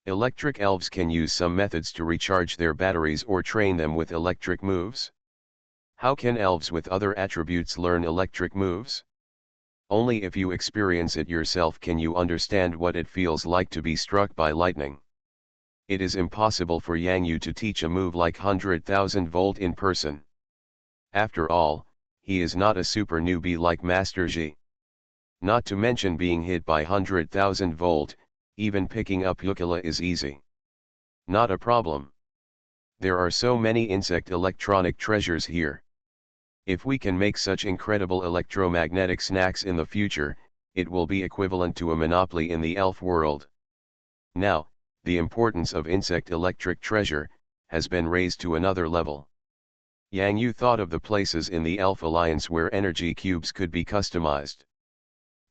Electric elves can use some methods to recharge their batteries or train them with electric moves. How can elves with other attributes learn electric moves? Only if you experience it yourself can you understand what it feels like to be struck by lightning. It is impossible for Yang Yu to teach a move like 100,000 volt in person. After all, he is not a super newbie like Master Ji. Not to mention being hit by 100,000 volt, even picking up Yukila is easy. Not a problem. There are so many insect electronic treasures here. If we can make such incredible electromagnetic snacks in the future, it will be equivalent to a monopoly in the elf world. Now, the importance of insect electric treasure has been raised to another level. Yang Yu thought of the places in the Elf Alliance where energy cubes could be customized.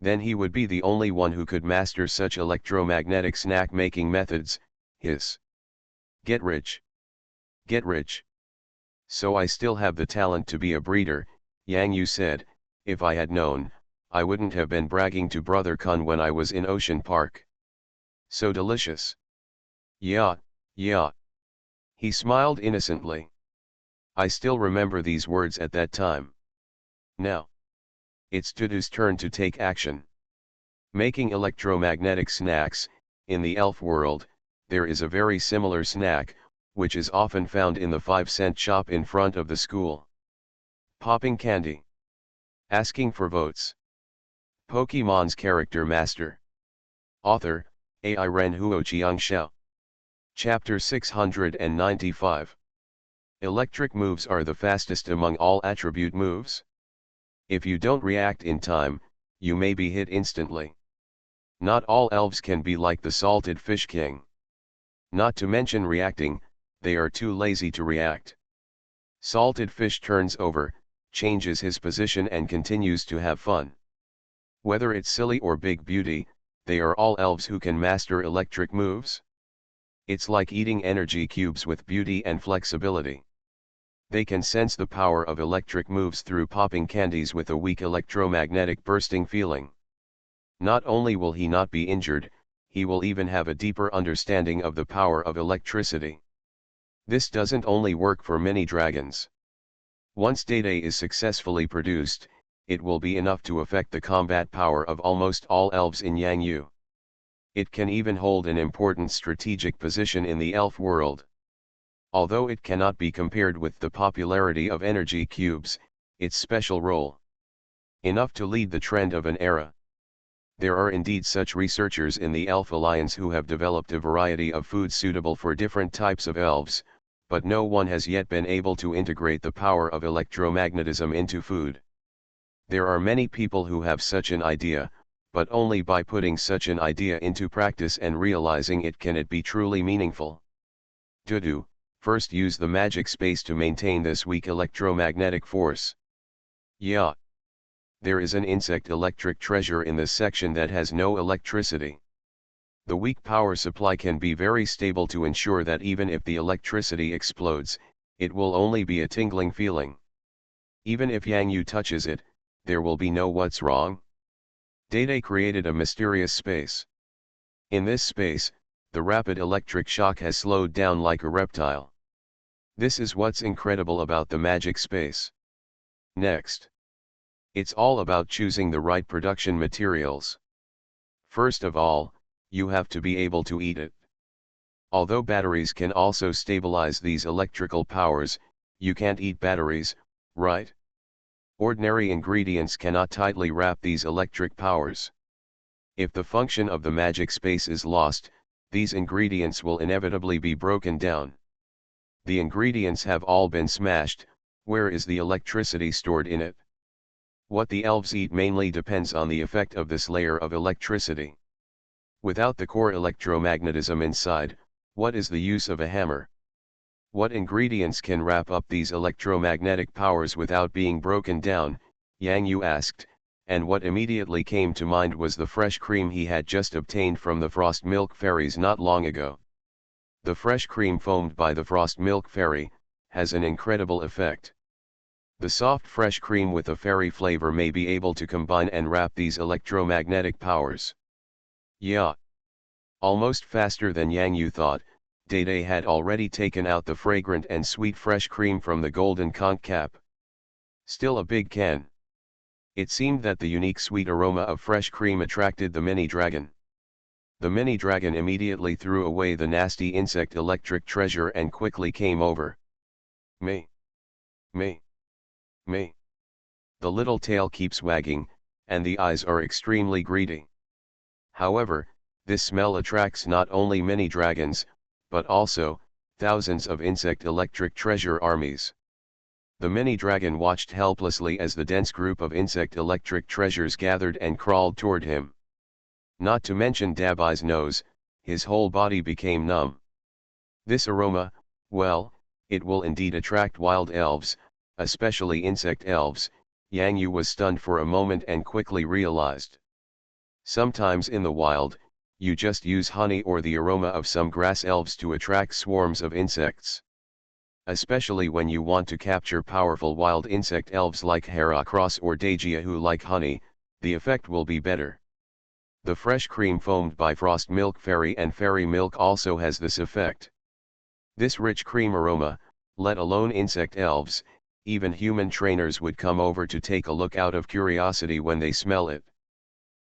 Then he would be the only one who could master such electromagnetic snack making methods. His get rich. Get rich. So I still have the talent to be a breeder, Yang Yu said. If I had known, I wouldn't have been bragging to Brother Kun when I was in Ocean Park. So delicious. Yeah, yeah. He smiled innocently. I still remember these words at that time. Now, it's Dudu's turn to take action. Making electromagnetic snacks. In the elf world, there is a very similar snack, which is often found in the 5-cent shop in front of the school. Popping candy. Asking for votes. Pokemon's character master. Author, Ai Ren Huo Chiang Xiao. Chapter 695. Electric moves are the fastest among all attribute moves. If you don't react in time, you may be hit instantly. Not all elves can be like the Salted Fish King. Not to mention reacting, they are too lazy to react. Salted Fish turns over, changes his position and continues to have fun. Whether it's silly or big beauty, they are all elves who can master electric moves. It's like eating energy cubes with beauty and flexibility. They can sense the power of electric moves through popping candies with a weak electromagnetic bursting feeling. Not only will he not be injured, he will even have a deeper understanding of the power of electricity. This doesn't only work for mini dragons. Once Dede is successfully produced, it will be enough to affect the combat power of almost all elves in Yang Yu. It can even hold an important strategic position in the elf world. Although it cannot be compared with the popularity of energy cubes, its special role enough to lead the trend of an era. There are indeed such researchers in the Elf Alliance who have developed a variety of foods suitable for different types of elves, but no one has yet been able to integrate the power of electromagnetism into food. There are many people who have such an idea, but only by putting such an idea into practice and realizing it can it be truly meaningful. Dudu, first use the magic space to maintain this weak electromagnetic force. Yeah. There is an insect electric treasure in this section that has no electricity. The weak power supply can be very stable to ensure that even if the electricity explodes, it will only be a tingling feeling. Even if Yang Yu touches it, there will be no what's wrong. Dede created a mysterious space. In this space, the rapid electric shock has slowed down like a reptile. This is what's incredible about the magic space. Next. It's all about choosing the right production materials. First of all, you have to be able to eat it. Although batteries can also stabilize these electrical powers, you can't eat batteries, right? Ordinary ingredients cannot tightly wrap these electric powers. If the function of the magic space is lost, these ingredients will inevitably be broken down. The ingredients have all been smashed. Where is the electricity stored in it? What the elves eat mainly depends on the effect of this layer of electricity. Without the core electromagnetism inside, what is the use of a hammer? What ingredients can wrap up these electromagnetic powers without being broken down? Yang Yu asked, and what immediately came to mind was the fresh cream he had just obtained from the frost milk fairies not long ago. The fresh cream foamed by the frost milk fairy has an incredible effect. The soft fresh cream with a fairy flavor may be able to combine and wrap these electromagnetic powers. Yeah. Almost faster than Yang Yu thought, Dede had already taken out the fragrant and sweet fresh cream from the golden conch cap. Still a big can. It seemed that the unique sweet aroma of fresh cream attracted the mini dragon. The mini dragon immediately threw away the nasty insect electric treasure and quickly came over. Me. Me. Me. The little tail keeps wagging, and the eyes are extremely greedy. However, this smell attracts not only many dragons, but also thousands of insect electric treasure armies. The mini dragon watched helplessly as the dense group of insect electric treasures gathered and crawled toward him. Not to mention Dabai's nose, his whole body became numb. This aroma, well, it will indeed attract wild elves, especially insect elves. Yang Yu was stunned for a moment and quickly realized. Sometimes in the wild, you just use honey or the aroma of some grass elves to attract swarms of insects. Especially when you want to capture powerful wild insect elves like Heracross or Dagia who like honey, the effect will be better. The fresh cream foamed by Frost Milk Fairy and Fairy Milk also has this effect. This rich cream aroma, let alone insect elves, even human trainers would come over to take a look out of curiosity when they smell it.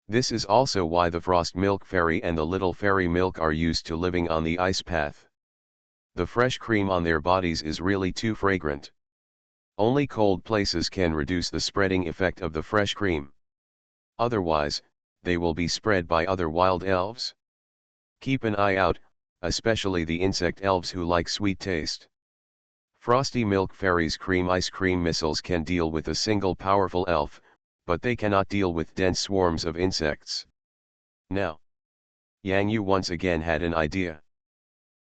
This is also why the Frost Milk Fairy and the Little Fairy Milk are used to living on the ice path. The fresh cream on their bodies is really too fragrant. Only cold places can reduce the spreading effect of the fresh cream. Otherwise, they will be spread by other wild elves. Keep an eye out, especially the insect elves who like sweet taste. Frosty Milk Fairy's cream ice cream missiles can deal with a single powerful elf, but they cannot deal with dense swarms of insects. Now, Yang Yu once again had an idea.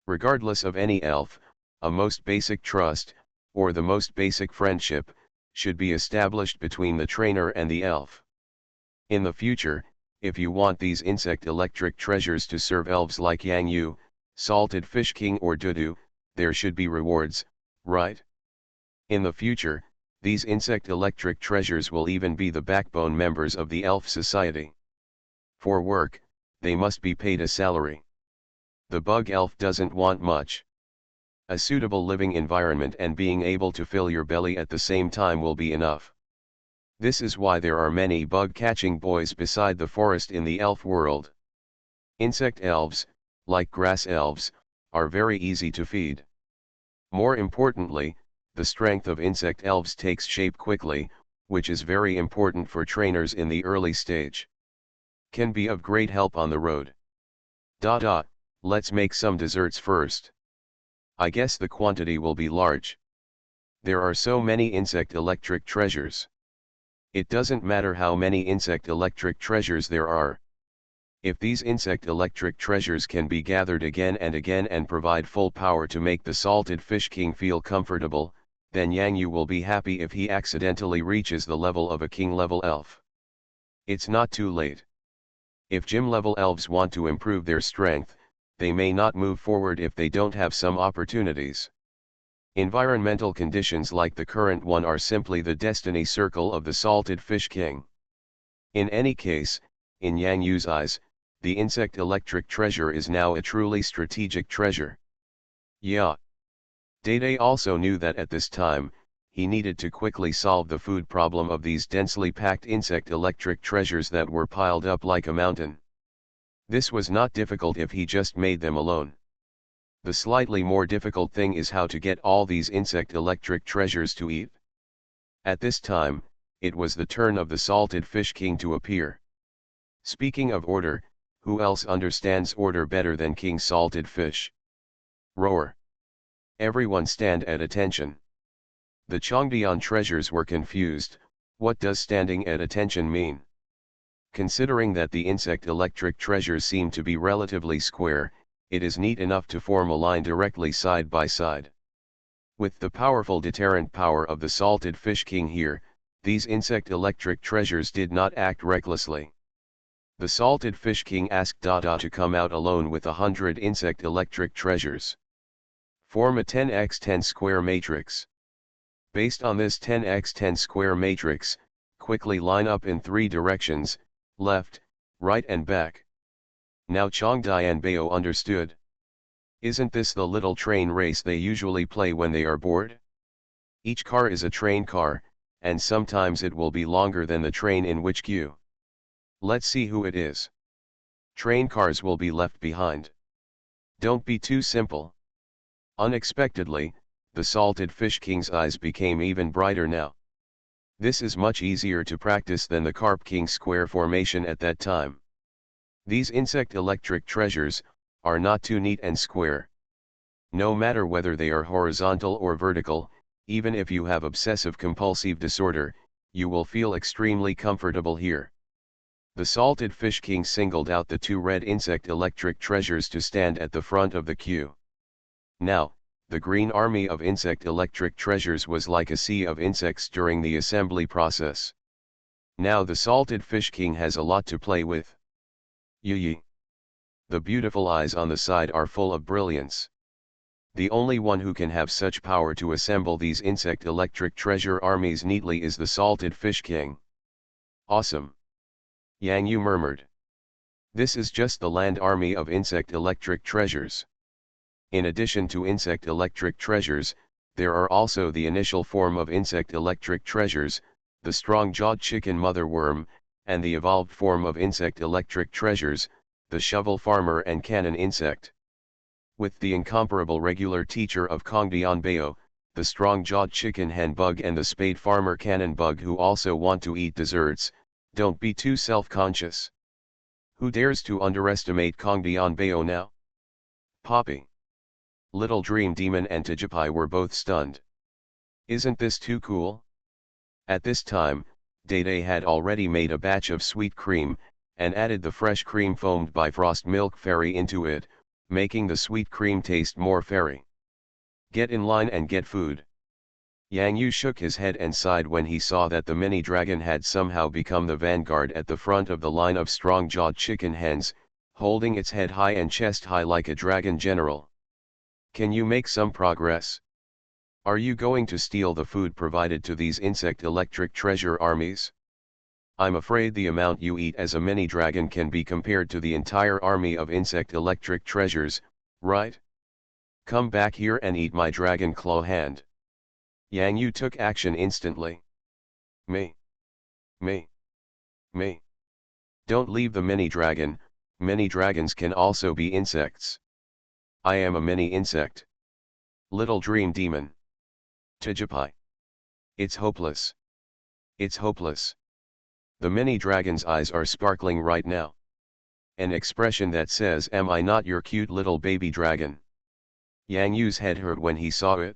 Regardless of any elf, a most basic trust, or the most basic friendship, should be established between the trainer and the elf. In the future, if you want these insect electric treasures to serve elves like Yang Yu, Salted Fish King or Dudu, there should be rewards, right? In the future, these insect electric treasures will even be the backbone members of the elf society. For work, they must be paid a salary. The bug elf doesn't want much. A suitable living environment and being able to fill your belly at the same time will be enough. This is why there are many bug-catching boys beside the forest in the elf world. Insect elves, like grass elves, are very easy to feed. More importantly, the strength of insect elves takes shape quickly, which is very important for trainers in the early stage. Can be of great help on the road. Let's make some desserts first. I guess the quantity will be large. There are so many insect electric treasures. It doesn't matter how many insect electric treasures there are. If these insect electric treasures can be gathered again and provide full power to make the Salted Fish King feel comfortable, then Yang Yu will be happy if he accidentally reaches the level of a king-level elf. It's not too late. If gym-level elves want to improve their strength, they may not move forward if they don't have some opportunities. Environmental conditions like the current one are simply the destiny circle of the Salted Fish King. In any case, in Yang Yu's eyes, the insect electric treasure is now a truly strategic treasure. Yeah. Dede also knew that at this time, he needed to quickly solve the food problem of these densely packed insect electric treasures that were piled up like a mountain. This was not difficult if he just made them alone. The slightly more difficult thing is how to get all these insect electric treasures to eat. At this time, it was the turn of the Salted Fish King to appear. Speaking of order, who else understands order better than King Salted Fish? Roar. Everyone stand at attention. The Chongdian treasures were confused, What does standing at attention mean? Considering that the insect electric treasures seem to be relatively square, it is neat enough to form a line directly side by side. With the powerful deterrent power of the salted fish king here, these insect electric treasures did not act recklessly. The salted fish king asked Dada to come out alone with 100 insect electric treasures. Form a 10x10 square matrix. Based on this 10x10 square matrix, quickly line up in 3 directions, left, right and back. Now Chongdian understood. Isn't this the little train race they usually play when they are bored? Each car is a train car, and sometimes it will be longer than the train in which queue. Let's see who it is. Train cars will be left behind. Don't be too simple. Unexpectedly, the salted fish king's eyes became even brighter now. This is much easier to practice than the carp king square formation at that time. These insect electric treasures are not too neat and square. No matter whether they are horizontal or vertical, even if you have obsessive compulsive disorder, you will feel extremely comfortable here. The salted fish king singled out the 2 red insect electric treasures to stand at the front of the queue. Now, the green army of insect electric treasures was like a sea of insects during the assembly process. Now the salted fish king has a lot to play with. Yee. The beautiful eyes on the side are full of brilliance. The only one who can have such power to assemble these insect electric treasure armies neatly is the salted fish king. Awesome. Yang Yu murmured. This is just the land army of insect electric treasures. In addition to insect electric treasures, there are also the initial form of insect electric treasures, the strong-jawed chicken mother worm, and the evolved form of insect electric treasures, the shovel farmer and cannon insect. With the incomparable regular teacher of Kongdianbao, the strong-jawed chicken hen bug and the spade farmer cannon bug who also want to eat desserts, don't be too self-conscious. Who dares to underestimate Kongdianbao now? Poppy. Little Dream Demon and Tajipai were both stunned. Isn't this too cool? At this time, Dede had already made a batch of sweet cream, and added the fresh cream foamed by Frost Milk Fairy into it, making the sweet cream taste more fairy. Get in line and get food. Yang Yu shook his head and sighed when he saw that the mini dragon had somehow become the vanguard at the front of the line of strong-jawed chicken hens, holding its head high and chest high like a dragon general. Can you make some progress? Are you going to steal the food provided to these insect electric treasure armies? I'm afraid the amount you eat as a mini dragon can be compared to the entire army of insect electric treasures, right? Come back here and eat my dragon claw hand. Yang Yu took action instantly. Me. Don't leave the mini dragon, mini dragons can also be insects. I am a mini insect. Little Dream Demon. Tajipai. It's hopeless. It's hopeless. The mini dragon's eyes are sparkling right now. An expression that says, am I not your cute little baby dragon? Yang Yu's head hurt when he saw it.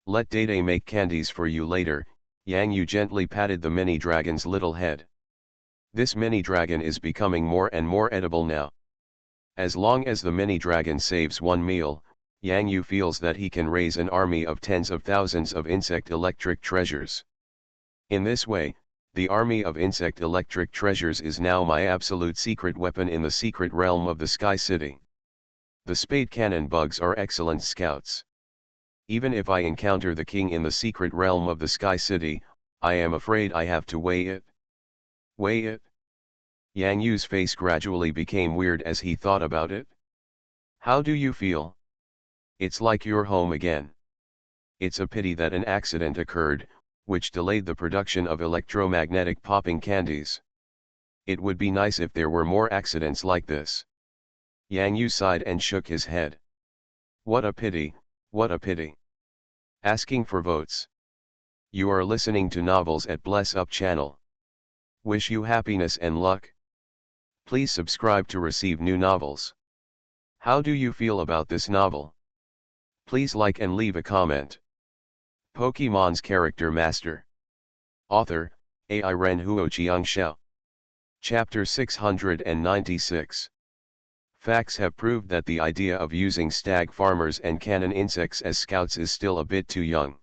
Let Dede make candies for you later, Yang Yu gently patted the mini dragon's little head. This mini dragon is becoming more and more edible now. As long as the mini dragon saves one meal, Yang Yu feels that he can raise an army of tens of thousands of insect electric treasures. In this way, the army of insect electric treasures is now my absolute secret weapon in the secret realm of the Sky City. The spade cannon bugs are excellent scouts. Even if I encounter the king in the secret realm of the Sky City, I am afraid I have to weigh it. Weigh it? Yang Yu's face gradually became weird as he thought about it. How do you feel? It's like you're home again. It's a pity that an accident occurred, which delayed the production of electromagnetic popping candies. It would be nice if there were more accidents like this. Yang Yu sighed and shook his head. What a pity, what a pity. Asking for votes. You are listening to Novels at Bless Up channel. Wish you happiness and luck. Please subscribe to receive new novels. How do you feel about this novel? Please like and leave a comment. Pokemon's Character Master. Author, AI Ren Huo Qiang Xiao. Chapter 696. Facts have proved that the idea of using stag farmers and cannon insects as scouts is still a bit too young.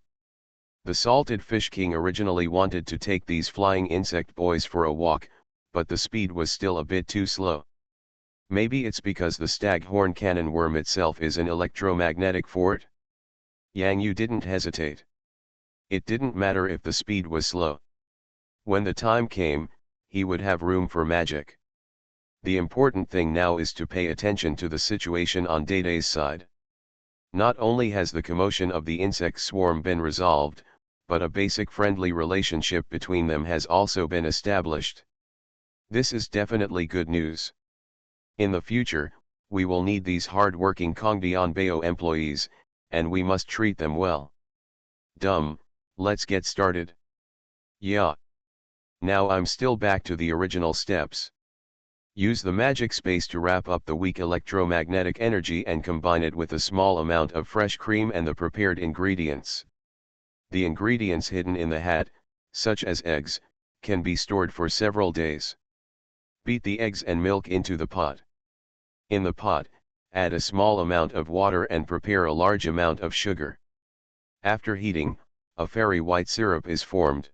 The Salted Fish King originally wanted to take these flying insect boys for a walk, but the speed was still a bit too slow. Maybe it's because the staghorn cannon worm itself is an electromagnetic fort? Yang Yu didn't hesitate. It didn't matter if the speed was slow. When the time came, he would have room for magic. The important thing now is to pay attention to the situation on Dede's side. Not only has the commotion of the insect swarm been resolved, but a basic friendly relationship between them has also been established. This is definitely good news. In the future, we will need these hard-working Kongdian employees, and we must treat them well. Let's get started. Yeah. Now I'm still back to the original steps. Use the magic space to wrap up the weak electromagnetic energy and combine it with a small amount of fresh cream and the prepared ingredients. The ingredients hidden in the hat, such as eggs, can be stored for several days. Beat the eggs and milk into the pot. In the pot, add a small amount of water and prepare a large amount of sugar. After heating, a fairy white syrup is formed.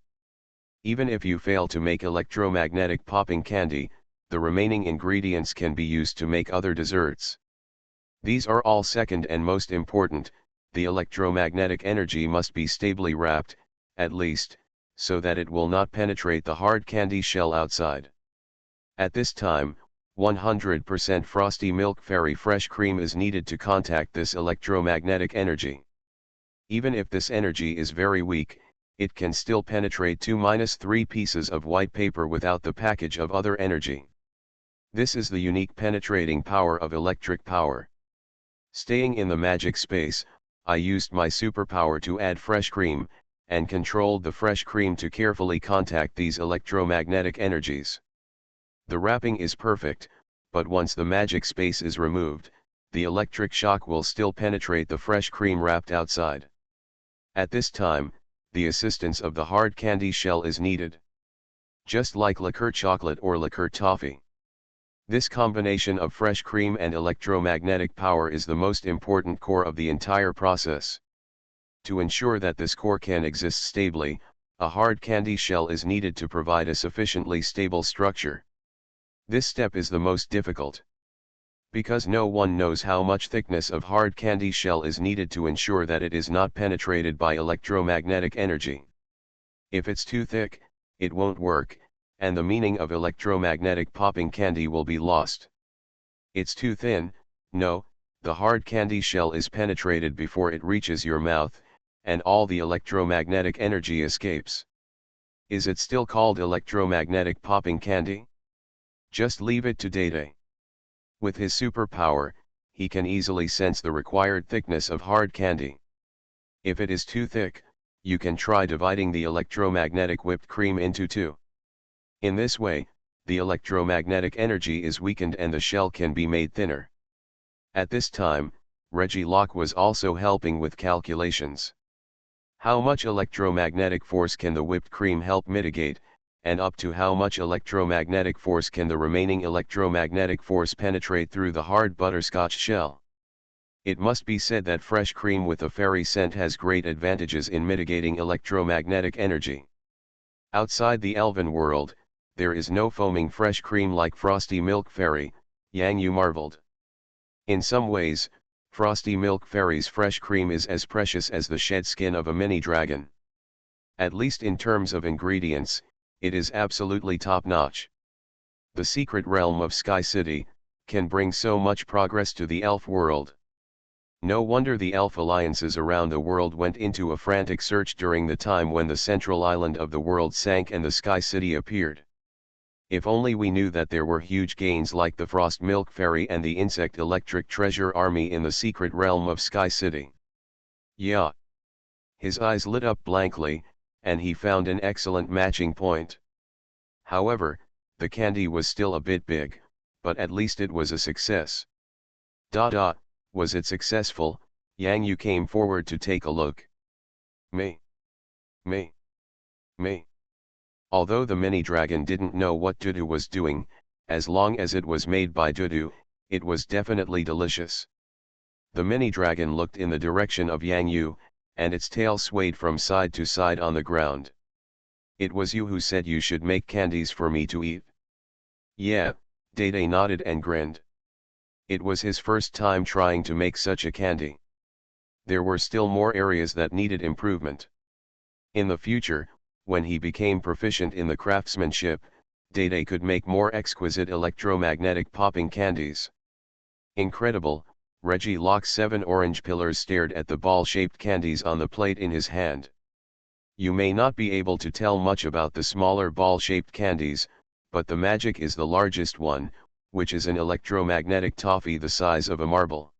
Even if you fail to make electromagnetic popping candy, the remaining ingredients can be used to make other desserts. These are all second and most important. The electromagnetic energy must be stably wrapped, at least, so that it will not penetrate the hard candy shell outside. At this time, 100% frosty milk fairy fresh cream is needed to contact this electromagnetic energy. Even if this energy is very weak, it can still penetrate 2-3 pieces of white paper without the package of other energy. This is the unique penetrating power of electric power. Staying in the magic space, I used my superpower to add fresh cream, and controlled the fresh cream to carefully contact these electromagnetic energies. The wrapping is perfect, but once the magic space is removed, the electric shock will still penetrate the fresh cream wrapped outside. At this time, the assistance of the hard candy shell is needed. Just like liqueur chocolate or liqueur toffee. This combination of fresh cream and electromagnetic power is the most important core of the entire process. To ensure that this core can exist stably, a hard candy shell is needed to provide a sufficiently stable structure. This step is the most difficult. Because no one knows how much thickness of hard candy shell is needed to ensure that it is not penetrated by electromagnetic energy. If it's too thick, it won't work, and the meaning of electromagnetic popping candy will be lost. It's too thin, no, the hard candy shell is penetrated before it reaches your mouth, and all the electromagnetic energy escapes. Is it still called electromagnetic popping candy? Just leave it to Dede. With his superpower, he can easily sense the required thickness of hard candy. If it is too thick, you can try dividing the electromagnetic whipped cream into two. In this way, the electromagnetic energy is weakened and the shell can be made thinner. At this time, Reggie Locke was also helping with calculations. How much electromagnetic force can the whipped cream help mitigate, and up to how much electromagnetic force can the remaining electromagnetic force penetrate through the hard butterscotch shell? It must be said that fresh cream with a fairy scent has great advantages in mitigating electromagnetic energy. Outside the elven world, there is no foaming fresh cream like Frosty Milk Fairy, Yang Yu marveled. In some ways, Frosty Milk Fairy's fresh cream is as precious as the shed skin of a mini dragon. At least in terms of ingredients, it is absolutely top-notch. The secret realm of Sky City can bring so much progress to the elf world. No wonder the elf alliances around the world went into a frantic search during the time when the central island of the world sank and the Sky City appeared. If only we knew that there were huge gains like the Frost Milk Fairy and the Insect Electric Treasure Army in the secret realm of Sky City. Yeah. His eyes lit up blankly, and he found an excellent matching point. However, the candy was still a bit big, but at least it was a success. Was it successful? Yang Yu came forward to take a look. Me. Although the mini-dragon didn't know what Dudu was doing, as long as it was made by Dudu, it was definitely delicious. The mini-dragon looked in the direction of Yang Yu, and its tail swayed from side to side on the ground. It was you who said you should make candies for me to eat. Yeah, Dede nodded and grinned. It was his first time trying to make such a candy. There were still more areas that needed improvement. In the future, when he became proficient in the craftsmanship, Dede could make more exquisite electromagnetic popping candies. Incredible, Reggie Locke's 7 orange pillars stared at the ball-shaped candies on the plate in his hand. You may not be able to tell much about the smaller ball-shaped candies, but the magic is the largest one, which is an electromagnetic toffee the size of a marble.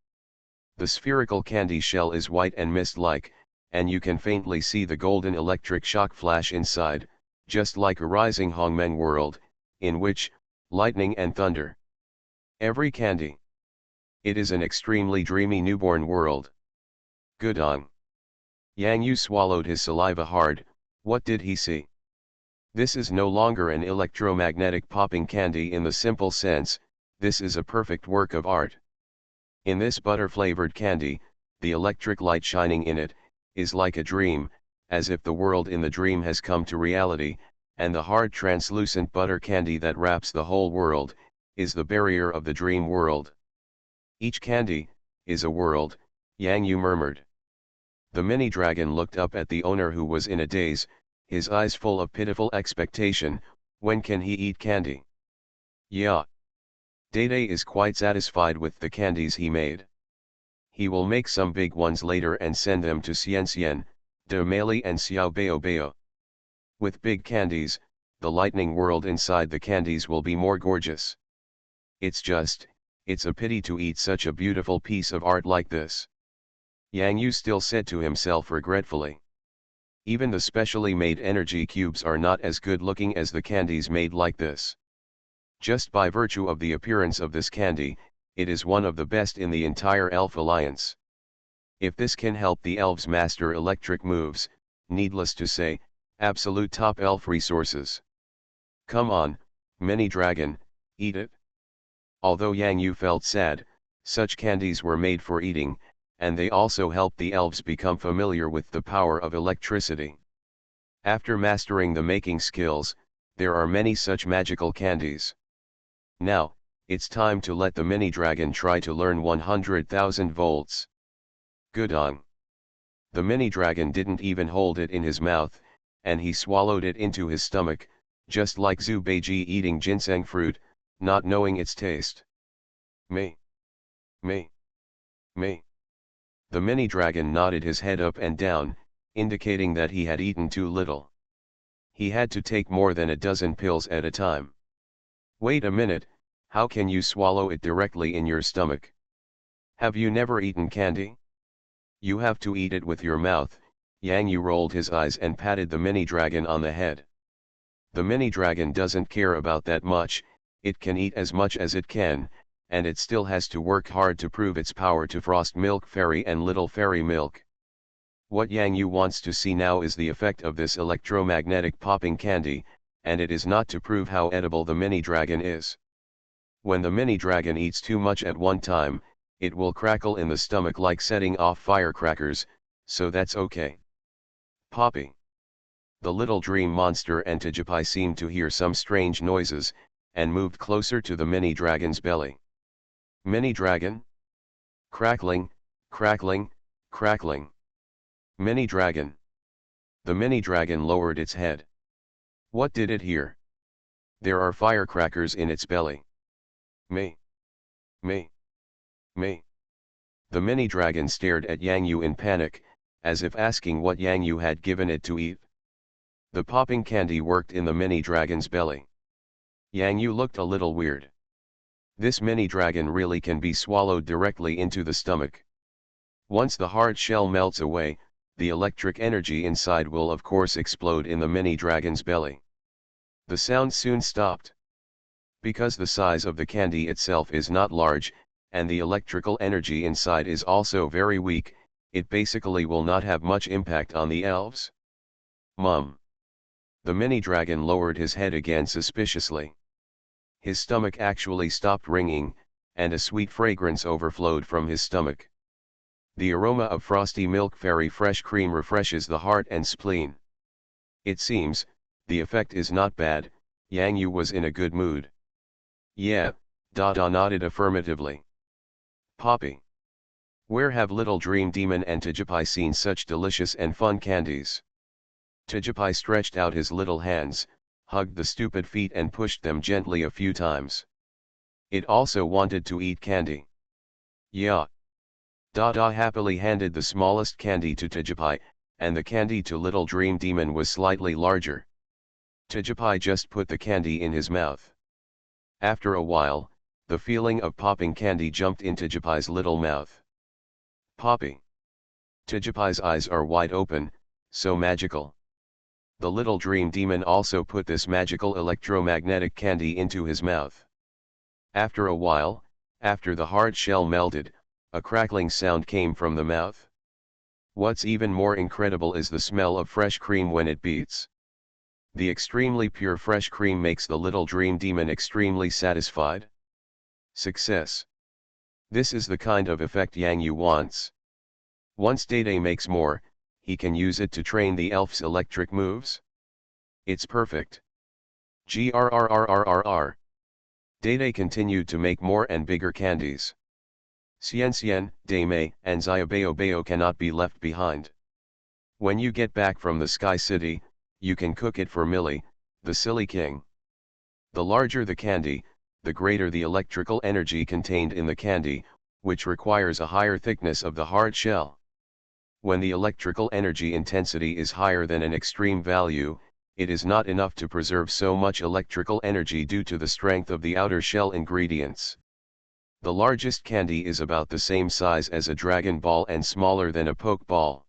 The spherical candy shell is white and mist-like, and you can faintly see the golden electric shock flash inside, just like a rising Hongmen world, in which, lightning and thunder. Every candy. It is an extremely dreamy newborn world. Gudong. Yang Yu swallowed his saliva hard. What did he see? This is no longer an electromagnetic popping candy in the simple sense, this is a perfect work of art. In this butter-flavored candy, the electric light shining in it, is like a dream, as if the world in the dream has come to reality, and the hard translucent butter candy that wraps the whole world, is the barrier of the dream world. Each candy, is a world, Yang Yu murmured. The mini-dragon looked up at the owner who was in a daze, his eyes full of pitiful expectation. When can he eat candy? Yeah. Dede is quite satisfied with the candies he made. He will make some big ones later and send them to Xian Xian, De Mali and Xiao Bao Bao. With big candies, the lightning world inside the candies will be more gorgeous. It's a pity to eat such a beautiful piece of art like this. Yang Yu still said to himself regretfully. Even the specially made energy cubes are not as good looking as the candies made like this. Just by virtue of the appearance of this candy, it is one of the best in the entire Elf Alliance. If this can help the elves master electric moves, needless to say, absolute top elf resources. Come on, mini-dragon, eat it. Although Yang Yu felt sad, such candies were made for eating, and they also helped the elves become familiar with the power of electricity. After mastering the making skills, there are many such magical candies. Now, it's time to let the mini-dragon try to learn 100,000 volts. Gudong. The mini-dragon didn't even hold it in his mouth, and he swallowed it into his stomach, just like Zhu Beiji eating ginseng fruit, not knowing its taste. Me. Me. Me. The mini-dragon nodded his head up and down, indicating that he had eaten too little. He had to take more than a dozen pills at a time. Wait a minute, how can you swallow it directly in your stomach? Have you never eaten candy? You have to eat it with your mouth. Yang Yu rolled his eyes and patted the mini-dragon on the head. The mini-dragon doesn't care about that much, it can eat as much as it can, and it still has to work hard to prove its power to Frost Milk Fairy and Little Fairy Milk. What Yang Yu wants to see now is the effect of this electromagnetic popping candy, and it is not to prove how edible the mini-dragon is. When the mini-dragon eats too much at one time, it will crackle in the stomach like setting off firecrackers, so that's okay. Poppy. The little dream monster and Tijipai seemed to hear some strange noises, and moved closer to the mini-dragon's belly. Mini-dragon? Crackling, crackling, crackling. Mini-dragon. The mini-dragon lowered its head. What did it hear? There are firecrackers in its belly. Me. Me. Me. The mini-dragon stared at Yang Yu in panic, as if asking what Yang Yu had given it to eat. The popping candy worked in the mini-dragon's belly. Yang Yu looked a little weird. This mini-dragon really can be swallowed directly into the stomach. Once the hard shell melts away, the electric energy inside will of course explode in the mini-dragon's belly. The sound soon stopped. Because the size of the candy itself is not large, and the electrical energy inside is also very weak, it basically will not have much impact on the elves. Mum. The mini-dragon lowered his head again suspiciously. His stomach actually stopped ringing, and a sweet fragrance overflowed from his stomach. The aroma of frosty milk fairy fresh cream refreshes the heart and spleen. It seems, the effect is not bad. Yang Yu was in a good mood. Yeah, Dada nodded affirmatively. Poppy. Where have Little Dream Demon and Tijipai seen such delicious and fun candies? Tijipai stretched out his little hands, hugged the stupid feet and pushed them gently a few times. It also wanted to eat candy. Yeah. Dada happily handed the smallest candy to Tijipai, and the candy to Little Dream Demon was slightly larger. Tijipai just put the candy in his mouth. After a while, the feeling of popping candy jumped into Tijipai's little mouth. Poppy. Tijipai's eyes are wide open, so magical. The Little Dream Demon also put this magical electromagnetic candy into his mouth. After a while, after the hard shell melted, a crackling sound came from the mouth. What's even more incredible is the smell of fresh cream when it beats. The extremely pure fresh cream makes the Little Dream Demon extremely satisfied. Success. This is the kind of effect Yang Yu wants. Once Dede makes more, he can use it to train the elf's electric moves. It's perfect. Grrrrrrrr. Dede continued to make more and bigger candies. Xian Xian, Deme, and Xiaobao Bao cannot be left behind. When you get back from the Sky City, you can cook it for Millie, the silly king. The larger the candy, the greater the electrical energy contained in the candy, which requires a higher thickness of the hard shell. When the electrical energy intensity is higher than an extreme value, it is not enough to preserve so much electrical energy due to the strength of the outer shell ingredients. The largest candy is about the same size as a dragon ball and smaller than a poke ball.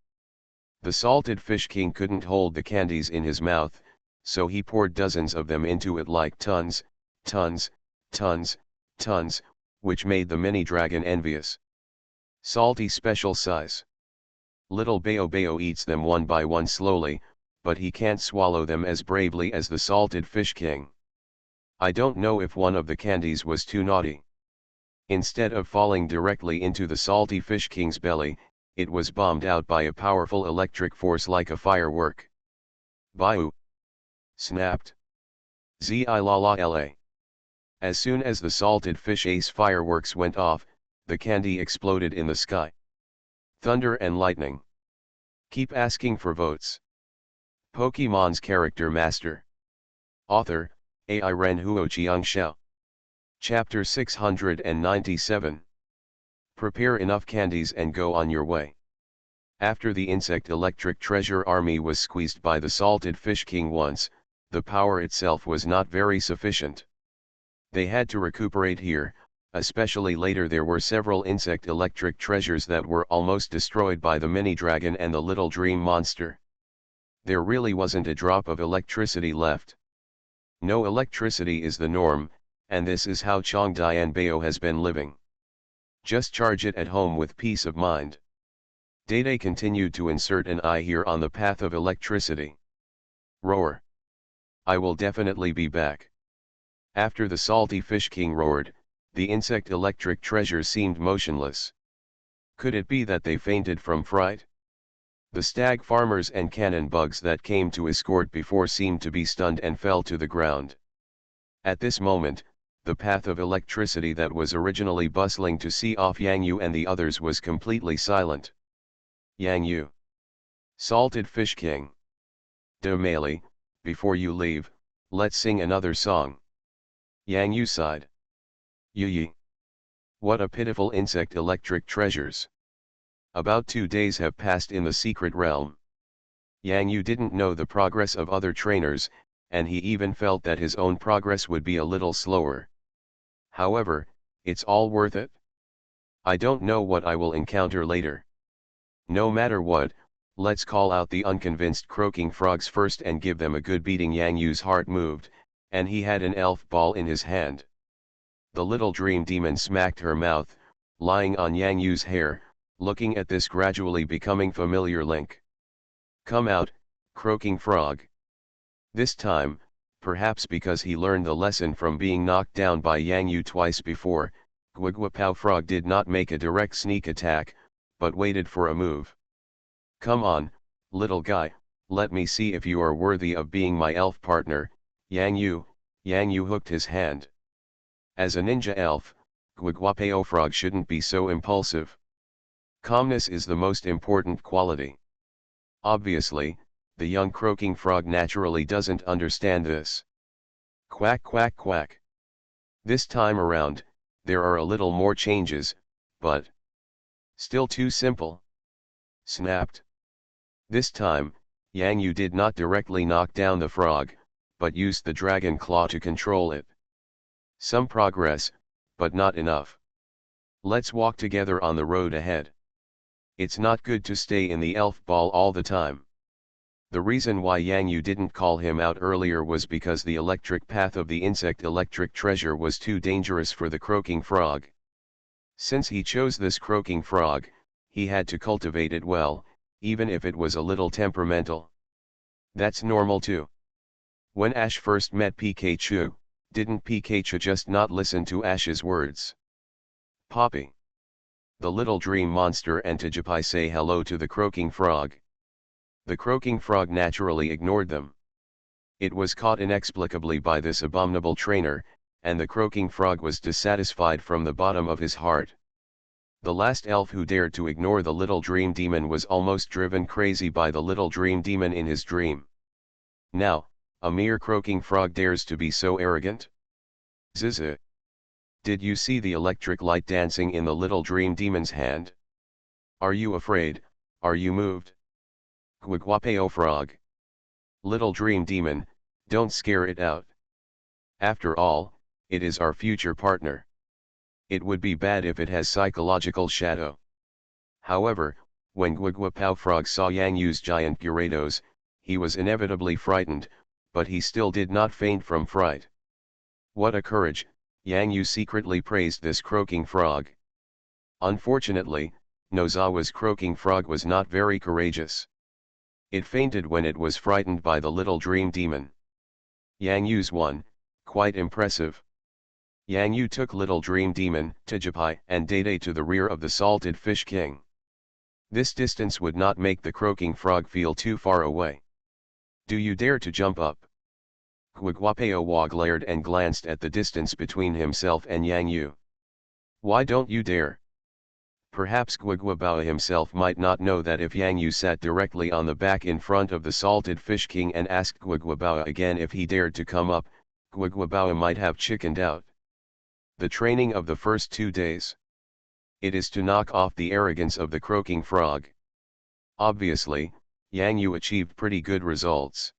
The salted fish king couldn't hold the candies in his mouth, so he poured dozens of them into it like tons, tons, tons, tons, which made the mini dragon envious. Salty special size. Little Bao Bao eats them one by one slowly, but he can't swallow them as bravely as the salted fish king. I don't know if one of the candies was too naughty. Instead of falling directly into the salty fish king's belly, it was bombed out by a powerful electric force like a firework. Bayou. Snapped. Zi la la la. As soon as the salted fish ace fireworks went off, the candy exploded in the sky. Thunder and lightning. Keep asking for votes. Pokemon's Character Master. Author, Ai Ren Huo Chiang Xiao. Chapter 697. Prepare enough candies and go on your way. After the insect electric treasure army was squeezed by the salted fish king once, the power itself was not very sufficient. They had to recuperate here. Especially later there were several insect electric treasures that were almost destroyed by the mini dragon and the little dream monster. There really wasn't a drop of electricity left. No electricity is the norm, and this is how Chongdian Bao has been living. Just charge it at home with peace of mind. Dede continued to insert an eye here on the path of electricity. Roar. I will definitely be back. After the salty fish king roared, the insect electric treasures seemed motionless. Could it be that they fainted from fright? The stag farmers and cannon bugs that came to escort before seemed to be stunned and fell to the ground. At this moment, the path of electricity that was originally bustling to see off Yang Yu and the others was completely silent. Yang Yu. Salted Fish King. Male, before you leave, let's sing another song. Yang Yu sighed. Yi. What a pitiful insect electric treasures. About 2 days have passed in the secret realm. Yang Yu didn't know the progress of other trainers, and he even felt that his own progress would be a little slower. However, it's all worth it. I don't know what I will encounter later. No matter what, let's call out the unconvinced croaking frogs first and give them a good beating. Yang Yu's heart moved, and he had an elf ball in his hand. The little dream demon smacked her mouth, lying on Yang Yu's hair, looking at this gradually becoming familiar link. Come out, croaking frog. This time, perhaps because he learned the lesson from being knocked down by Yang Yu twice before, Guiguapao Frog did not make a direct sneak attack, but waited for a move. "Come on, little guy, let me see if you are worthy of being my elf partner, Yang Yu." Yang Yu hooked his hand. As a ninja elf, Guiguapao Frog shouldn't be so impulsive. Calmness is the most important quality. Obviously, the young croaking frog naturally doesn't understand this. Quack quack quack. This time around, there are a little more changes, but still too simple. Snapped. This time, Yang Yu did not directly knock down the frog, but used the dragon claw to control it. Some progress, but not enough. Let's walk together on the road ahead. It's not good to stay in the elf ball all the time. The reason why Yang Yu didn't call him out earlier was because the electric path of the insect electric treasure was too dangerous for the croaking frog. Since he chose this croaking frog, he had to cultivate it well, even if it was a little temperamental. That's normal too. When Ash first met Pikachu, didn't Pikachu just not listen to Ash's words? Poppy. The little dream monster and Tijipai say hello to the croaking frog. The croaking frog naturally ignored them. It was caught inexplicably by this abominable trainer, and the croaking frog was dissatisfied from the bottom of his heart. The last elf who dared to ignore the little dream demon was almost driven crazy by the little dream demon in his dream. Now, a mere croaking frog dares to be so arrogant? Zzz. Did you see the electric light dancing in the little dream demon's hand? Are you afraid? Are you moved? Guiguapao frog. Little dream demon, don't scare it out. After all, it is our future partner. It would be bad if it has psychological shadow. However, when Guiguapao frog saw Yang Yu's giant Gyarados, he was inevitably frightened, but he still did not faint from fright. What a courage! Yang Yu secretly praised this croaking frog. Unfortunately, Nozawa's croaking frog was not very courageous. It fainted when it was frightened by the little dream demon. Yang Yu's won, quite impressive. Yang Yu took little dream demon, Tijipai and Dede to the rear of the salted fish king. This distance would not make the croaking frog feel too far away. Do you dare to jump up? Guiguapao glared and glanced at the distance between himself and Yang Yu. Why don't you dare? Perhaps Guiguapao himself might not know that if Yang Yu sat directly on the back in front of the salted fish king and asked Guiguapao again if he dared to come up, Guiguapao might have chickened out. The training of the first 2 days. It is to knock off the arrogance of the croaking frog. Obviously, Yang Yu achieved pretty good results.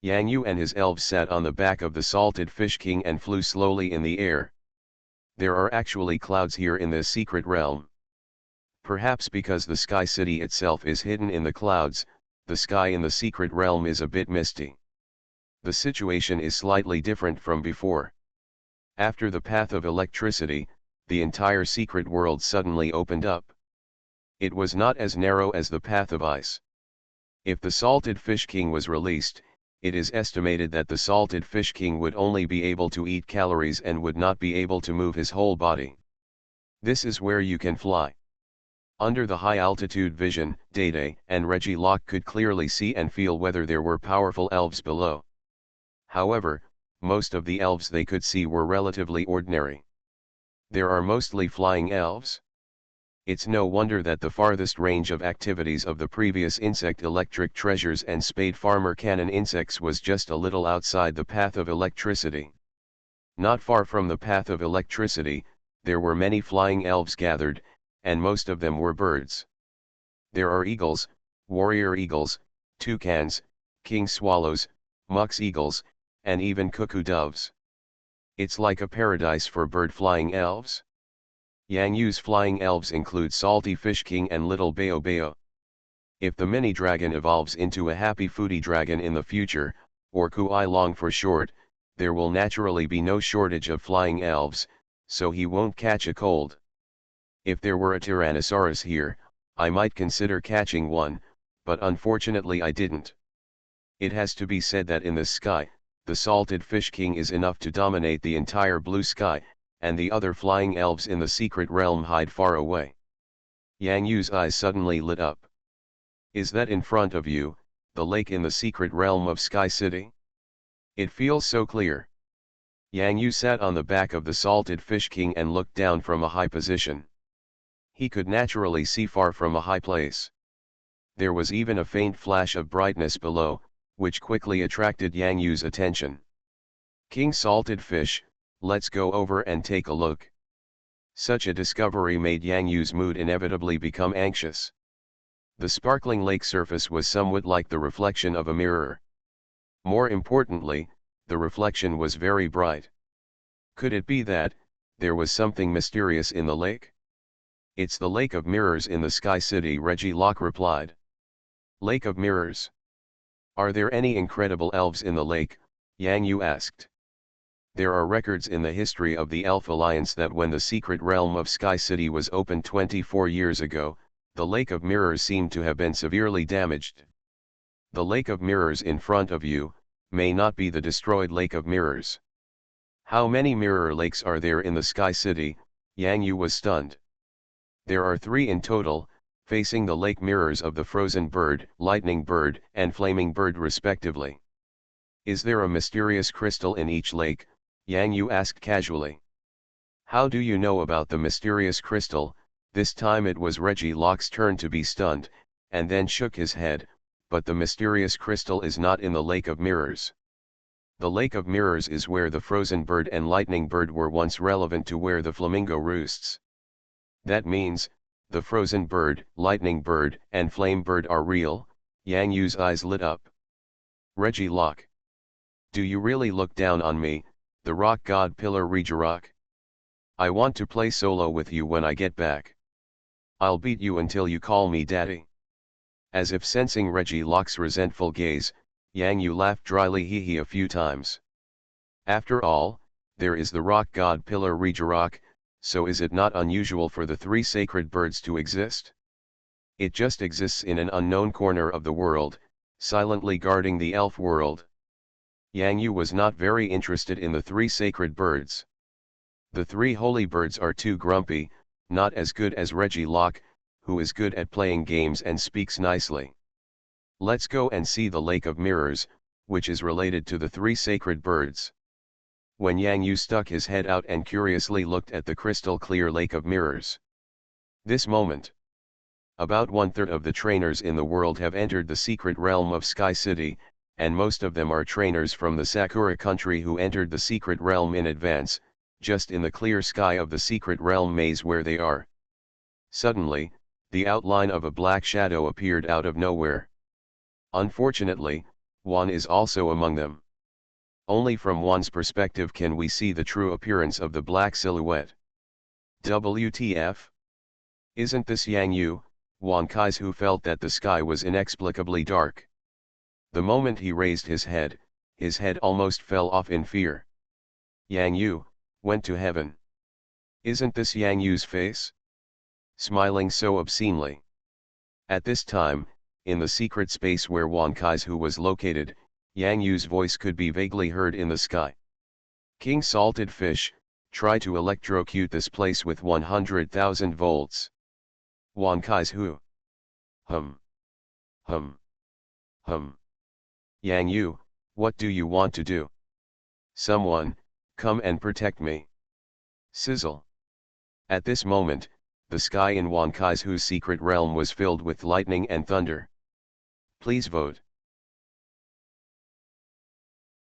Yang Yu and his elves sat on the back of the salted fish king and flew slowly in the air. There are actually clouds here in this secret realm. Perhaps because the sky city itself is hidden in the clouds, the sky in the secret realm is a bit misty. The situation is slightly different from before. After the path of electricity, the entire secret world suddenly opened up. It was not as narrow as the path of ice. If the salted fish king was released, it is estimated that the salted fish king would only be able to eat calories and would not be able to move his whole body. This is where you can fly. Under the high-altitude vision, Dede and Reggie Locke could clearly see and feel whether there were powerful elves below. However, most of the elves they could see were relatively ordinary. There are mostly flying elves. It's no wonder that the farthest range of activities of the previous insect electric treasures and spade farmer cannon insects was just a little outside the path of electricity. Not far from the path of electricity, there were many flying elves gathered, and most of them were birds. There are eagles, warrior eagles, toucans, king swallows, musk eagles, and even cuckoo doves. It's like a paradise for bird-flying elves. Yang Yu's flying elves include Salty Fish King and Little Bao Bao. If the mini dragon evolves into a happy foodie dragon in the future, or Kui Long for short, there will naturally be no shortage of flying elves, so he won't catch a cold. If there were a Tyrannosaurus here, I might consider catching one, but unfortunately I didn't. It has to be said that in the sky, the salted fish king is enough to dominate the entire blue sky, and the other flying elves in the secret realm hide far away. Yang Yu's eyes suddenly lit up. Is that in front of you, the lake in the secret realm of Sky City? It feels so clear. Yang Yu sat on the back of the salted fish king and looked down from a high position. He could naturally see far from a high place. There was even a faint flash of brightness below, which quickly attracted Yang Yu's attention. King Salted Fish, let's go over and take a look. Such a discovery made Yang Yu's mood inevitably become anxious. The sparkling lake surface was somewhat like the reflection of a mirror. More importantly, the reflection was very bright. Could it be that there was something mysterious in the lake? It's the Lake of Mirrors in the Sky City, Reggie Locke replied. Lake of Mirrors? Are there any incredible elves in the lake? Yang Yu asked. There are records in the history of the Elf Alliance that when the secret realm of Sky City was opened 24 years ago, the Lake of Mirrors seemed to have been severely damaged. The Lake of Mirrors in front of you may not be the destroyed Lake of Mirrors. How many mirror lakes are there in the Sky City? Yang Yu was stunned. There are 3 in total, facing the lake mirrors of the Frozen Bird, Lightning Bird, and Flaming Bird respectively. Is there a mysterious crystal in each lake? Yang Yu asked casually. How do you know about the mysterious crystal? This time it was Reggie Locke's turn to be stunned, and then shook his head, but the mysterious crystal is not in the Lake of Mirrors. The Lake of Mirrors is where the Frozen Bird and Lightning Bird were once relevant to where the flamingo roosts. That means, the Frozen Bird, Lightning Bird, and Flame Bird are real. Yang Yu's eyes lit up. Reggie Locke. Do you really look down on me, the rock god Pillar Regirock? I want to play solo with you when I get back. I'll beat you until you call me daddy. As if sensing Reggie Locke's resentful gaze, Yang Yu laughed dryly hee a few times. After all, there is the rock god Pillar Regirock, so is it not unusual for the 3 sacred birds to exist? It just exists in an unknown corner of the world, silently guarding the elf world. Yang Yu was not very interested in the 3 sacred birds. The 3 holy birds are too grumpy, not as good as Reggie Locke, who is good at playing games and speaks nicely. Let's go and see the Lake of Mirrors, which is related to the 3 sacred birds. When Yang Yu stuck his head out and curiously looked at the crystal clear Lake of Mirrors. This moment. About 1/3 of the trainers in the world have entered the secret realm of Sky City, and most of them are trainers from the Sakura country who entered the secret realm in advance, just in the clear sky of the secret realm maze where they are. Suddenly, the outline of a black shadow appeared out of nowhere. Unfortunately, Juan is also among them. Only from Juan's perspective can we see the true appearance of the black silhouette. WTF? Isn't this Yang Yu? Juan Kaizu felt that the sky was inexplicably dark. The moment he raised his head almost fell off in fear. Yang Yu went to heaven. Isn't this Yang Yu's face? Smiling so obscenely. At this time, in the secret space where Juan Kaizu was located, Yang Yu's voice could be vaguely heard in the sky. King Salted Fish, try to electrocute this place with 100,000 volts. Juan Kaizu. Hum. Hum. Hum. Yang Yu, what do you want to do? Someone, come and protect me. Sizzle. At this moment, the sky in Juan Kaizu's secret realm was filled with lightning and thunder. Please vote.